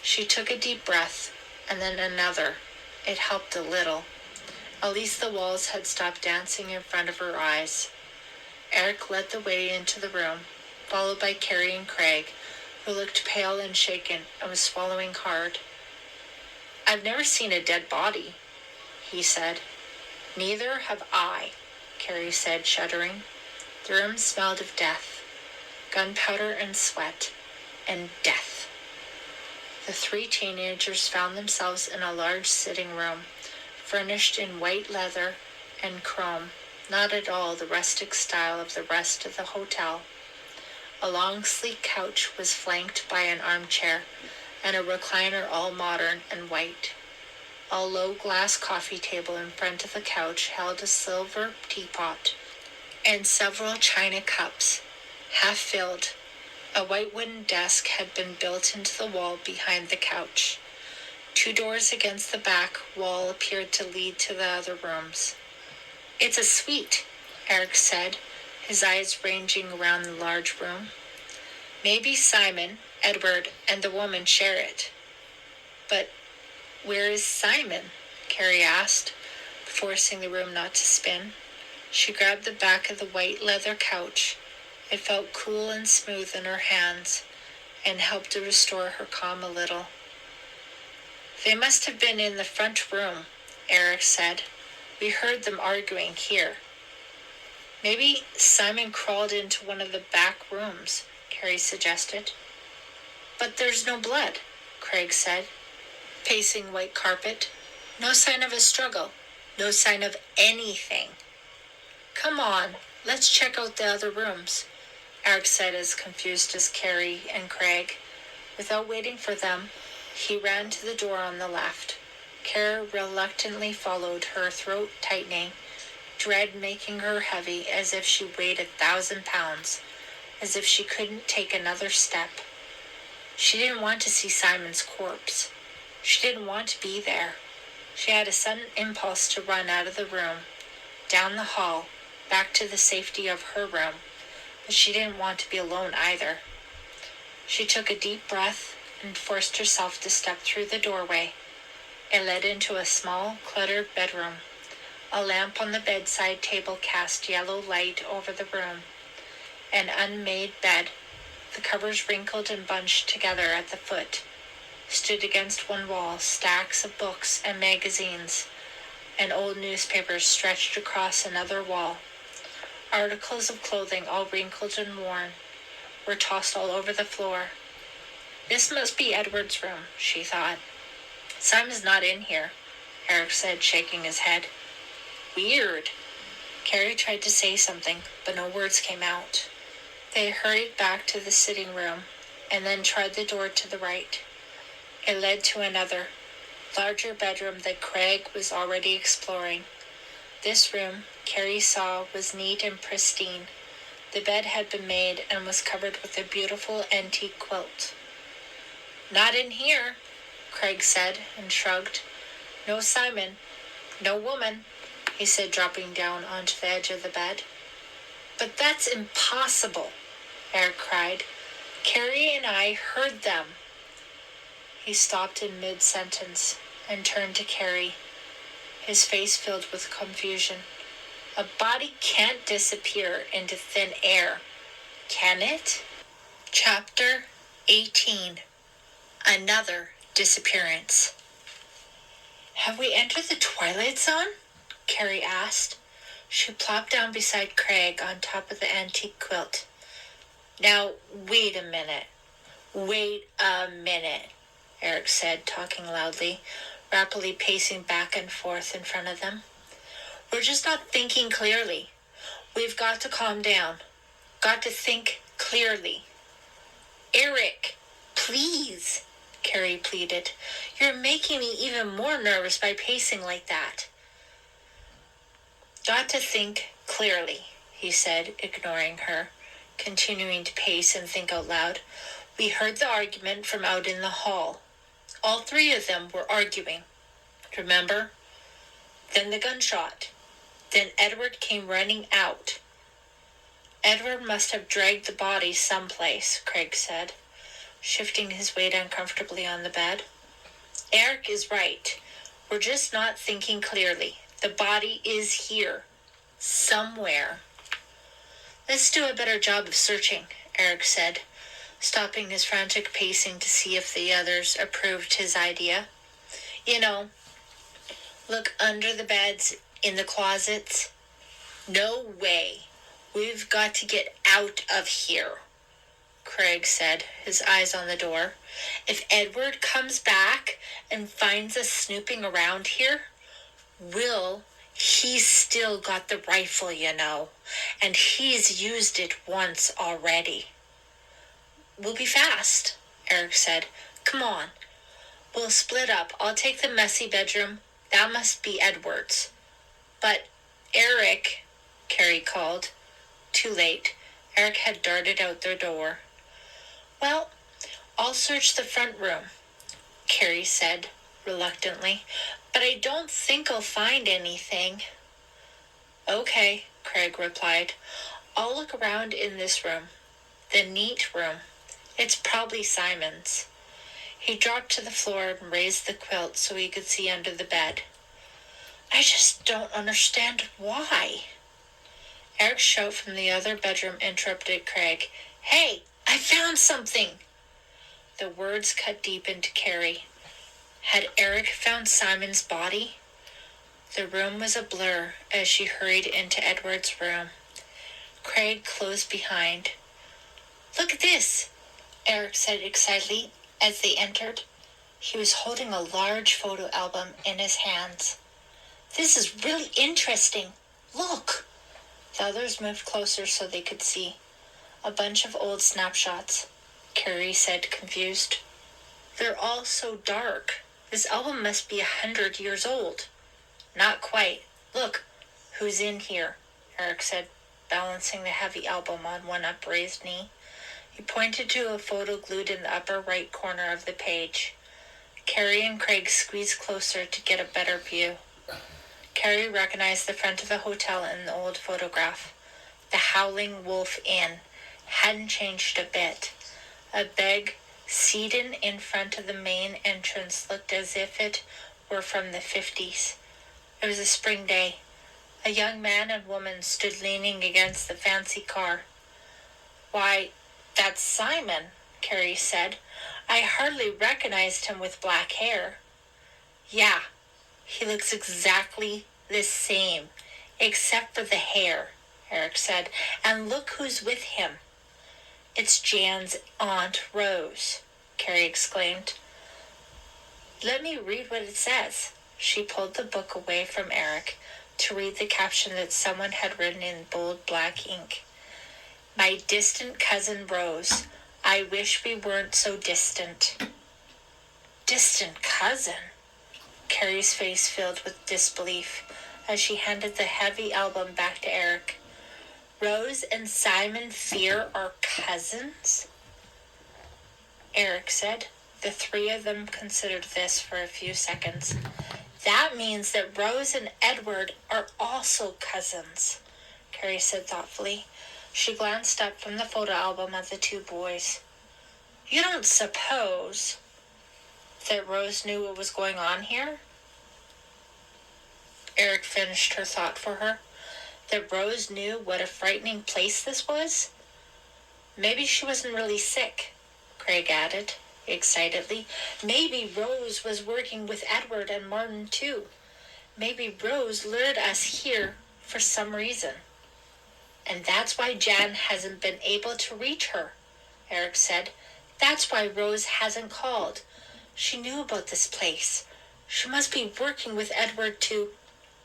She took a deep breath, and then another. It helped a little. At least the walls had stopped dancing in front of her eyes. Eric led the way into the room, followed by Carrie and Craig, who looked pale and shaken and was swallowing hard. "I've never seen a dead body," he said. "Neither have I," Carrie said, shuddering. The room smelled of death, gunpowder and sweat, and death. The 3 teenagers found themselves in a large sitting room furnished in white leather and chrome, not at all the rustic style of the rest of the hotel. A long, sleek couch was flanked by an armchair and a recliner all modern and white. A low glass coffee table in front of the couch held a silver teapot and several china cups, half filled. A white wooden desk had been built into the wall behind the couch. 2 doors against the back wall appeared to lead to the other rooms. "It's a suite," Eric said, his eyes ranging around the large room. "Maybe Simon, Edward, and the woman share it." "But where is Simon?" Carrie asked, forcing the room not to spin. She grabbed the back of the white leather couch. It felt cool and smooth in her hands and helped to restore her calm a little. "They must have been in the front room," Eric said. "We heard them arguing here." "Maybe Simon crawled into one of the back rooms," Carrie suggested. "But there's no blood," Craig said, pacing white carpet. "No sign of a struggle. No sign of anything." "Come on, let's check out the other rooms," Eric said, as confused as Carrie and Craig. Without waiting for them, he ran to the door on the left. Carrie reluctantly followed, her throat tightening, dread making her heavy as if she weighed 1,000 pounds, as if she couldn't take another step. She didn't want to see Simon's corpse. She didn't want to be there. She had a sudden impulse to run out of the room, down the hall, back to the safety of her room, but she didn't want to be alone either. She took a deep breath and forced herself to step through the doorway. It led into a small, cluttered bedroom. A lamp on the bedside table cast yellow light over the room. An unmade bed, the covers wrinkled and bunched together at the foot, stood against one wall, stacks of books and magazines and old newspapers stretched across another wall. Articles of clothing, all wrinkled and worn, were tossed all over the floor. "This must be Edward's room," she thought. "Simon's not in here," Eric said, shaking his head. "Weird." Carrie tried to say something, but no words came out. They hurried back to the sitting room and then tried the door to the right. It led to another, larger bedroom that Craig was already exploring. This room, Carrie saw, was neat and pristine. The bed had been made and was covered with a beautiful antique quilt. "Not in here," Craig said and shrugged. "No Simon, no woman," he said, dropping down onto the edge of the bed. "But that's impossible," Eric cried. "Carrie and I heard them." He stopped in mid-sentence and turned to Carrie, his face filled with confusion. "A body can't disappear into thin air, can it?" Chapter 18. Another disappearance. "Have we entered the Twilight Zone?" Carrie asked. She plopped down beside Craig on top of the antique quilt. "Now, wait a minute, Eric said, talking loudly, rapidly pacing back and forth in front of them. "We're just not thinking clearly. We've got to calm down. Got to think clearly." "Eric, please," Carrie pleaded. "You're making me even more nervous by pacing like that." "Got to think clearly," he said, ignoring her, continuing to pace and think out loud. "We heard the argument from out in the hall. All 3 of them were arguing. Remember? Then the gunshot. Then Edward came running out." "Edward must have dragged the body someplace," Craig said, shifting his weight uncomfortably on the bed. "Eric is right. We're just not thinking clearly. The body is here. Somewhere." "Let's do a better job of searching," Eric said, stopping his frantic pacing to see if the others approved his idea. "You know, look under the beds, in the closets." "No way. We've got to get out of here," Craig said, his eyes on the door. "If Edward comes back and finds us snooping around here, Will, he's still got the rifle, you know, and he's used it once already. We'll be fast, Eric said. Come on. We'll split up. I'll take the messy bedroom. That must be Edward's. But, Eric, Carrie called. Too late. Eric had darted out their door. Well, I'll search the front room, Carrie said reluctantly, but I don't think I'll find anything. Okay, Craig replied. I'll look around in this room. The neat room. It's probably Simon's. He dropped to the floor and raised the quilt so he could see under the bed. I just don't understand why. Eric's shout from the other bedroom interrupted Craig. Hey, I found something! The words cut deep into Carrie. Had Eric found Simon's body? The room was a blur as she hurried into Edward's room. Craig closed behind. Look at this, Eric said excitedly as they entered. He was holding a large photo album in his hands. This is really interesting. Look! The others moved closer so they could see. A bunch of old snapshots, Carrie said, confused. They're all so dark. This album must be 100 years old. Not quite. Look, who's in here, Eric said, balancing the heavy album on one upraised knee. He pointed to a photo glued in the upper right corner of the page. Carrie and Craig squeezed closer to get a better view. Carrie recognized the front of the hotel in the old photograph. The Howling Wolf Inn hadn't changed a bit. A big sedan in front of the main entrance looked as if it were from the 50s. It was a spring day. A young man and woman stood leaning against the fancy car. Why, that's Simon, Carrie said. I hardly recognized him with black hair. Yeah, he looks exactly the same, except for the hair, Eric said. And look who's with him. It's Jan's Aunt Rose, Carrie exclaimed. Let me read what it says. She pulled the book away from Eric to read the caption that someone had written in bold black ink. My distant cousin Rose. I wish we weren't so distant. Distant cousin? Carrie's face filled with disbelief as she handed the heavy album back to Eric. Rose and Simon Fear are cousins? Eric said. The three of them considered this for a few seconds. That means that Rose and Edward are also cousins, Carrie said thoughtfully. She glanced up from the photo album at the two boys. You don't suppose that Rose knew what was going on here? Eric finished her thought for her. That Rose knew what a frightening place this was? Maybe she wasn't really sick, Craig added excitedly. Maybe Rose was working with Edward and Martin too. Maybe Rose lured us here for some reason. And that's why Jan hasn't been able to reach her, Eric said. That's why Rose hasn't called. She knew about this place. She must be working with Edward to...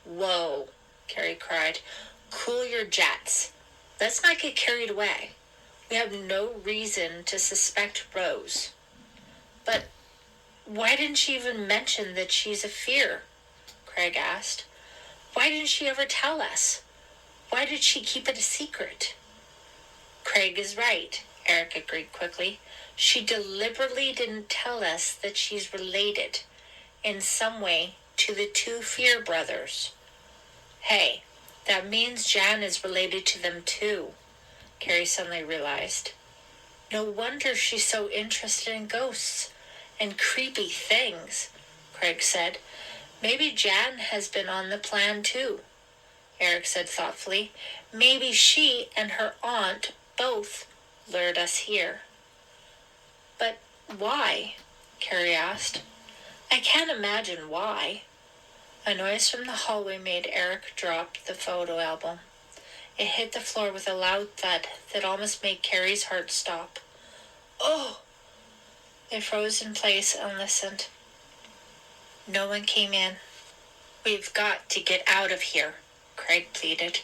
Whoa, Carrie cried. Cool your jets. Let's not get carried away. We have no reason to suspect Rose. But why didn't she even mention that she's a fear? Craig asked. Why didn't she ever tell us? Why did she keep it a secret? Craig is right, Eric agreed quickly. She deliberately didn't tell us that she's related in some way to the two Fear brothers. Hey, that means Jan is related to them too, Carrie suddenly realized. No wonder she's so interested in ghosts and creepy things, Craig said. Maybe Jan has been on the plan too, Eric said thoughtfully. Maybe she and her aunt both lured us here. But why? Carrie asked. I can't imagine why. A noise from the hallway made Eric drop the photo album. It hit the floor with a loud thud that almost made Carrie's heart stop. Oh! They froze in place and listened. No one came in. We've got to get out of here, Craig pleaded.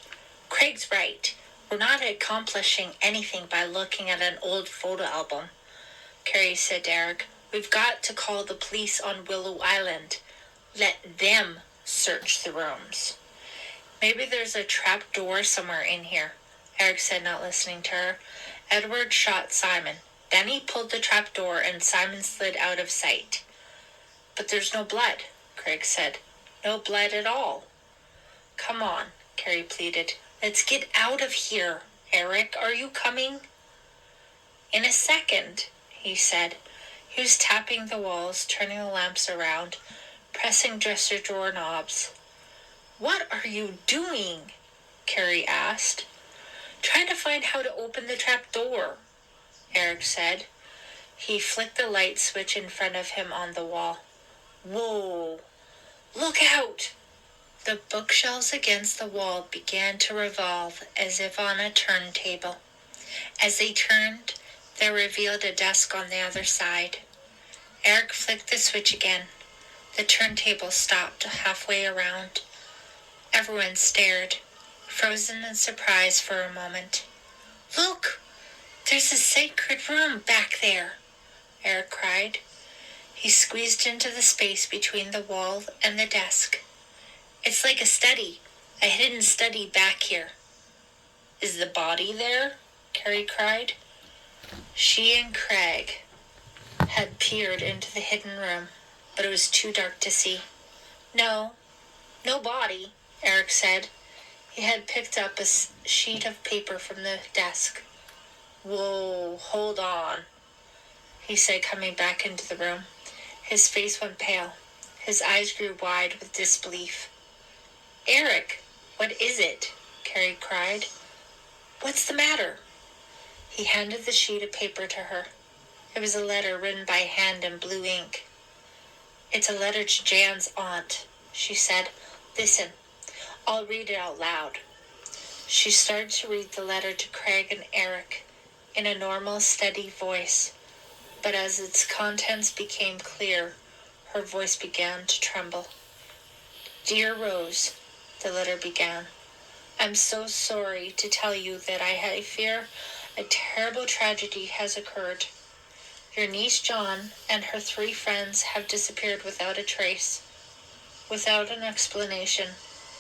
Craig's right. We're not accomplishing anything by looking at an old photo album, Carrie said to Eric. We've got to call the police on Willow Island. Let them search the rooms. Maybe there's a trap door somewhere in here, Eric said, not listening to her. Edward shot Simon. Then he pulled the trap door and Simon slid out of sight. But there's no blood, Craig said. No blood at all. Come on, Carrie pleaded. Let's get out of here. Eric, are you coming? In a second, he said. He was tapping the walls, turning the lamps around, pressing dresser drawer knobs. What are you doing? Carrie asked. Trying to find how to open the trap door, Eric said. He flicked the light switch in front of him on the wall. Whoa! Look out! The bookshelves against the wall began to revolve as if on a turntable. As they turned, they revealed a desk on the other side. Eric flicked the switch again. The turntable stopped halfway around. Everyone stared, frozen in surprise for a moment. Look! There's a sacred room back there, Eric cried. He squeezed into the space between the wall and the desk. It's like a study, a hidden study back here. Is the body there? Carrie cried. She and Craig had peered into the hidden room, but it was too dark to see. No body, Eric said. He had picked up a sheet of paper from the desk. Whoa, hold on, he said, coming back into the room. His face went pale. His eyes grew wide with disbelief. Eric, what is it? Carrie cried. What's the matter? He handed the sheet of paper to her. It was a letter written by hand in blue ink. It's a letter to Jan's aunt, she said. Listen, I'll read it out loud. She started to read the letter to Craig and Eric in a normal, steady voice, but as its contents became clear, her voice began to tremble. Dear Rose, the letter began, I'm so sorry to tell you that I fear a terrible tragedy has occurred. Your niece John and her 3 friends have disappeared without a trace, without an explanation.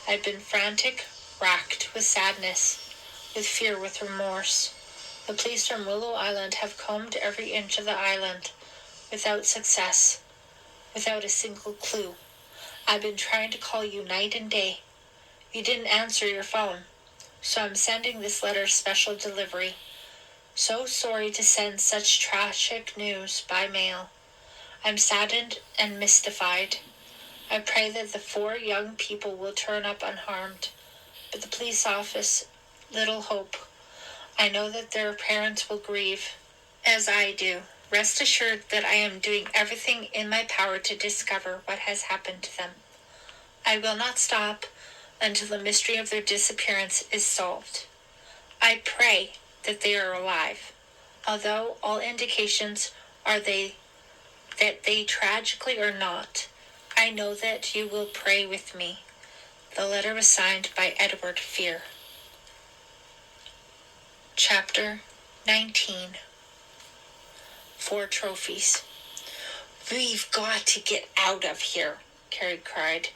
I've been frantic, racked with sadness, with fear, with remorse. The police from Willow Island have combed every inch of the island, without success, without a single clue. I've been trying to call you night and day. You didn't answer your phone, so I'm sending this letter special delivery. So sorry to send such tragic news by mail. I'm saddened and mystified. I pray that the 4 young people will turn up unharmed, but the police office, little hope. I know that their parents will grieve, as I do. Rest assured that I am doing everything in my power to discover what has happened to them. I will not stop until the mystery of their disappearance is solved. I pray that they are alive, although all indications are that they tragically are not. I know that you will pray with me. The letter was signed by Edward Fear. Chapter 19. 4 trophies. We've got to get out of here, Carrie cried,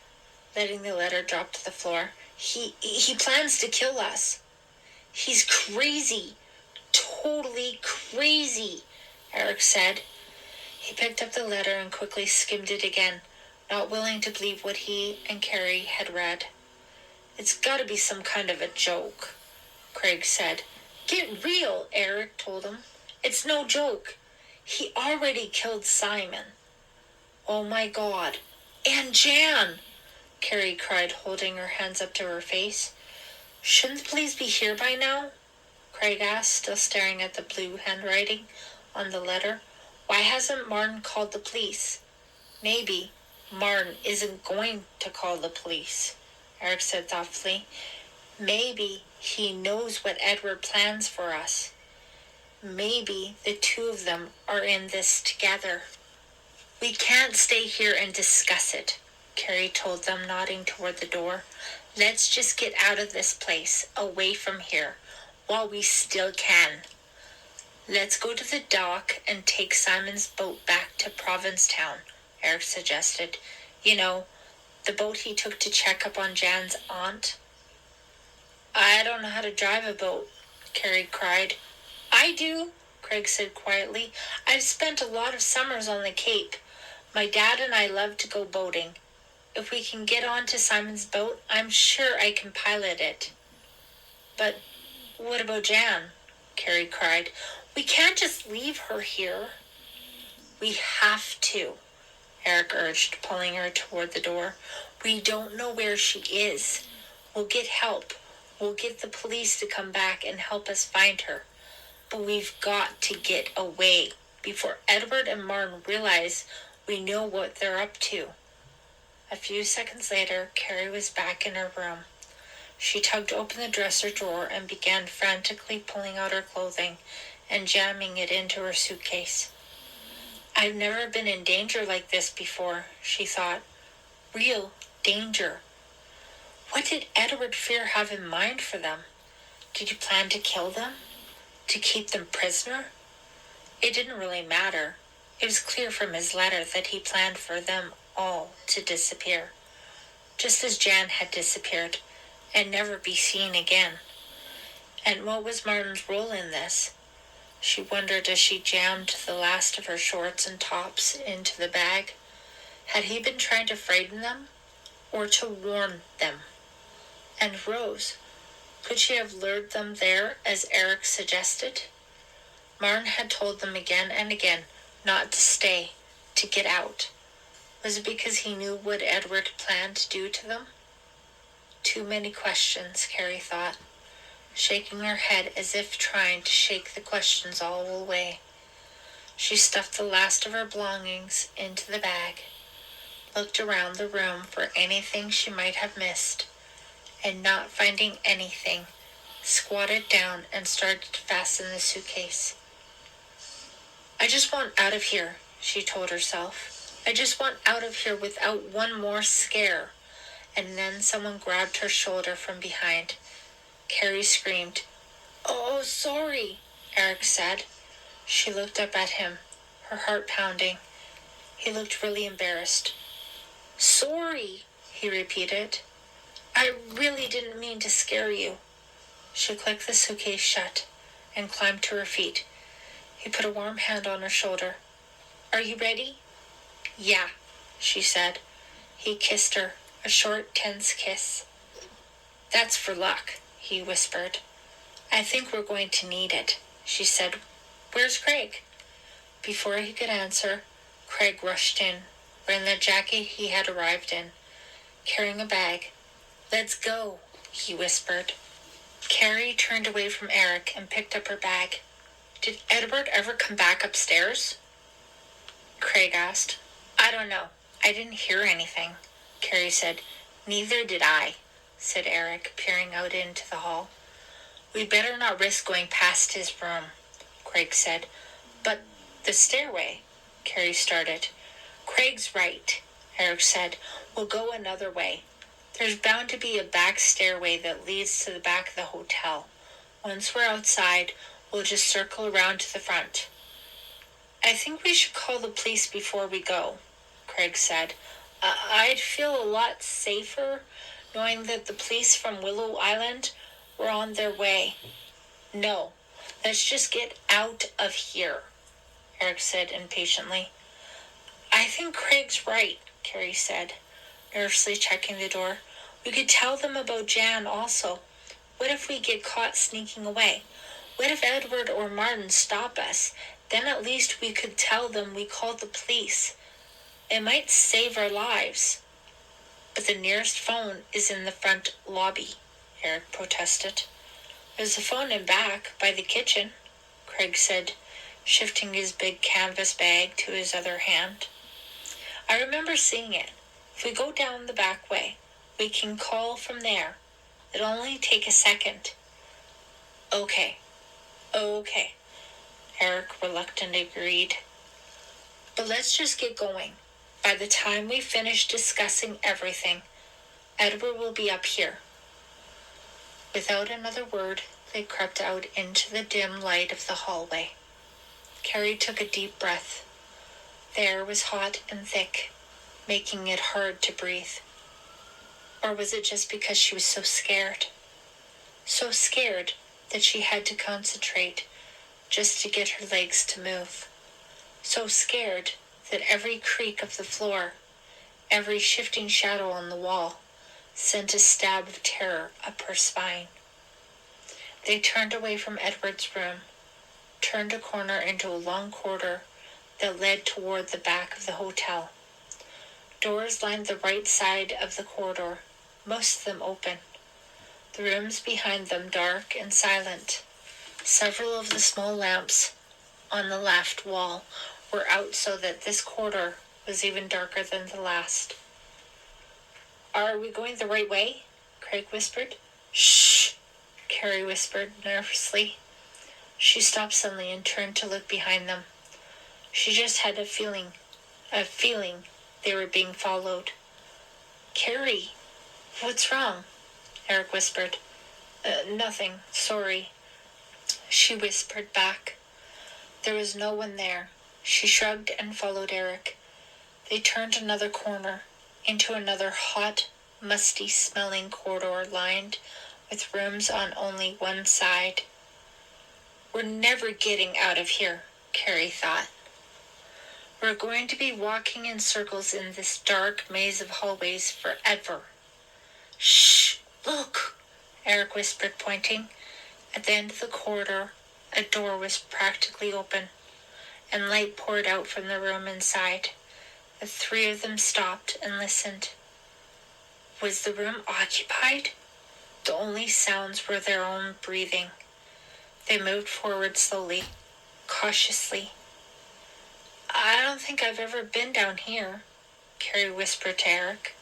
letting the letter drop to the floor. He plans to kill us. He's crazy. Totally crazy, Eric said. He picked up the letter and quickly skimmed it again, not willing to believe what he and Carrie had read. It's got to be some kind of a joke, Craig said. Get real, Eric told him. It's no joke. He already killed Simon. Oh my God. And Jan, Carrie cried, holding her hands up to her face. Shouldn't the police be here by now? Craig asked, still staring at the blue handwriting on the letter. Why hasn't Martin called the police? Maybe Martin isn't going to call the police, Eric said thoughtfully. Maybe he knows what Edward plans for us. Maybe the 2 of them are in this together. We can't stay here and discuss it, Carrie told them, nodding toward the door. Let's just get out of this place, away from here, while we still can. Let's go to the dock and take Simon's boat back to Provincetown, Eric suggested. You know, the boat he took to check up on Jan's aunt. I don't know how to drive a boat, Carrie cried. I do, Craig said quietly. I've spent a lot of summers on the Cape. My dad and I love to go boating. If we can get onto Simon's boat, I'm sure I can pilot it. But what about Jan? Carrie cried. We can't just leave her here. We have to, Eric urged, pulling her toward the door. We don't know where she is. We'll get help. We'll get the police to come back and help us find her. But we've got to get away before Edward and Martin realize we know what they're up to. A few seconds later, Carrie was back in her room. She tugged open the dresser drawer and began frantically pulling out her clothing and jamming it into her suitcase. I've never been in danger like this before, she thought. Real danger. What did Edward Fear have in mind for them? Did he plan to kill them? To keep them prisoner? It didn't really matter. It was clear from his letter that he planned for them all to disappear, just as Jan had disappeared and never be seen again. And what was Martin's role in this? She wondered as she jammed the last of her shorts and tops into the bag. Had he been trying to frighten them or to warn them? And Rose, could she have lured them there as Eric suggested? Martin had told them again and again not to stay, to get out. Was it because he knew what Edward planned to do to them? Too many questions, Carrie thought, shaking her head as if trying to shake the questions all away. She stuffed the last of her belongings into the bag, looked around the room for anything she might have missed, and not finding anything, squatted down and started to fasten the suitcase. I just want out of here, she told herself. I just want out of here without one more scare. And then someone grabbed her shoulder from behind. Carrie screamed. Oh, sorry, Eric said. She looked up at him, her heart pounding. He looked really embarrassed. Sorry, he repeated. I really didn't mean to scare you. She clicked the suitcase shut and climbed to her feet. He put a warm hand on her shoulder. Are you ready? Yeah, she said. He kissed her, a short, tense kiss. That's for luck, he whispered. I think we're going to need it, she said. Where's Craig? Before he could answer, Craig rushed in, wearing the jacket he had arrived in, carrying a bag. Let's go, he whispered. Carrie turned away from Eric and picked up her bag. Did Edward ever come back upstairs? Craig asked. I don't know. I didn't hear anything, Carrie said. Neither did I, said Eric, peering out into the hall. We'd better not risk going past his room, Craig said. But the stairway, Carrie started. Craig's right, Eric said. We'll go another way. There's bound to be a back stairway that leads to the back of the hotel. Once we're outside, we'll just circle around to the front. I think we should call the police before we go, Craig said. I'd feel a lot safer knowing that the police from Willow Island were on their way. No, let's just get out of here, Eric said impatiently. I think Craig's right, Carrie said, nervously checking the door. We could tell them about Jan also. What if we get caught sneaking away? What if Edward or Martin stop us? Then at least we could tell them we called the police. It might save our lives. But the nearest phone is in the front lobby, Eric protested. There's a phone in back, by the kitchen, Craig said, shifting his big canvas bag to his other hand. I remember seeing it. If we go down the back way, we can call from there. It'll only take a second. Okay, Eric reluctantly agreed. But let's just get going. By the time we finish discussing everything, Edward will be up here." Without another word, they crept out into the dim light of the hallway. Carrie took a deep breath. The air was hot and thick, making it hard to breathe. Or was it just because she was so scared? So scared that she had to concentrate just to get her legs to move. So scared that every creak of the floor, every shifting shadow on the wall, sent a stab of terror up her spine. They turned away from Edward's room, turned a corner into a long corridor that led toward the back of the hotel. Doors lined the right side of the corridor, most of them open. The rooms behind them dark and silent. Several of the small lamps on the left wall were out so that this corridor was even darker than the last. "Are we going the right way?" Craig whispered. "Shh," Carrie whispered nervously. She stopped suddenly and turned to look behind them. She just had a feeling they were being followed. "Carrie, what's wrong?" Eric whispered. Nothing, sorry," she whispered back. There was no one there. She shrugged and followed Eric. They turned another corner into another hot, musty-smelling corridor lined with rooms on only one side. "We're never getting out of here," Carrie thought. "We're going to be walking in circles in this dark maze of hallways forever." "Shh, look," Eric whispered, pointing. At the end of the corridor, a door was practically open, and light poured out from the room inside. The three of them stopped and listened. Was the room occupied? The only sounds were their own breathing. They moved forward slowly, cautiously. "I don't think I've ever been down here," Carrie whispered to Eric.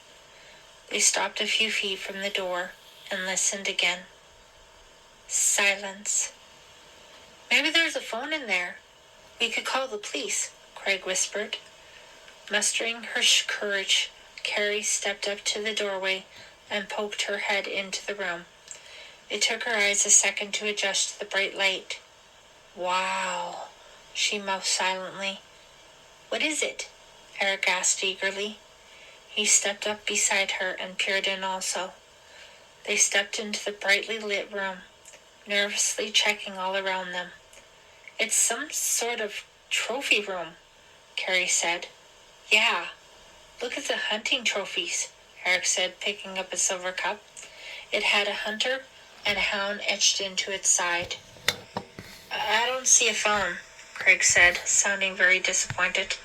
They stopped a few feet from the door and listened again. Silence. "Maybe there's a phone in there. We could call the police," Craig whispered. Mustering her courage, Carrie stepped up to the doorway and poked her head into the room. It took her eyes a second to adjust to the bright light. "Wow," she mouthed silently. "What is it?" Eric asked eagerly. He stepped up beside her and peered in also. They stepped into the brightly lit room, nervously checking all around them. "It's some sort of trophy room," Carrie said. "Yeah, look at the hunting trophies," Eric said, picking up a silver cup. It had a hunter and a hound etched into its side. "I don't see a phone," Craig said, sounding very disappointed.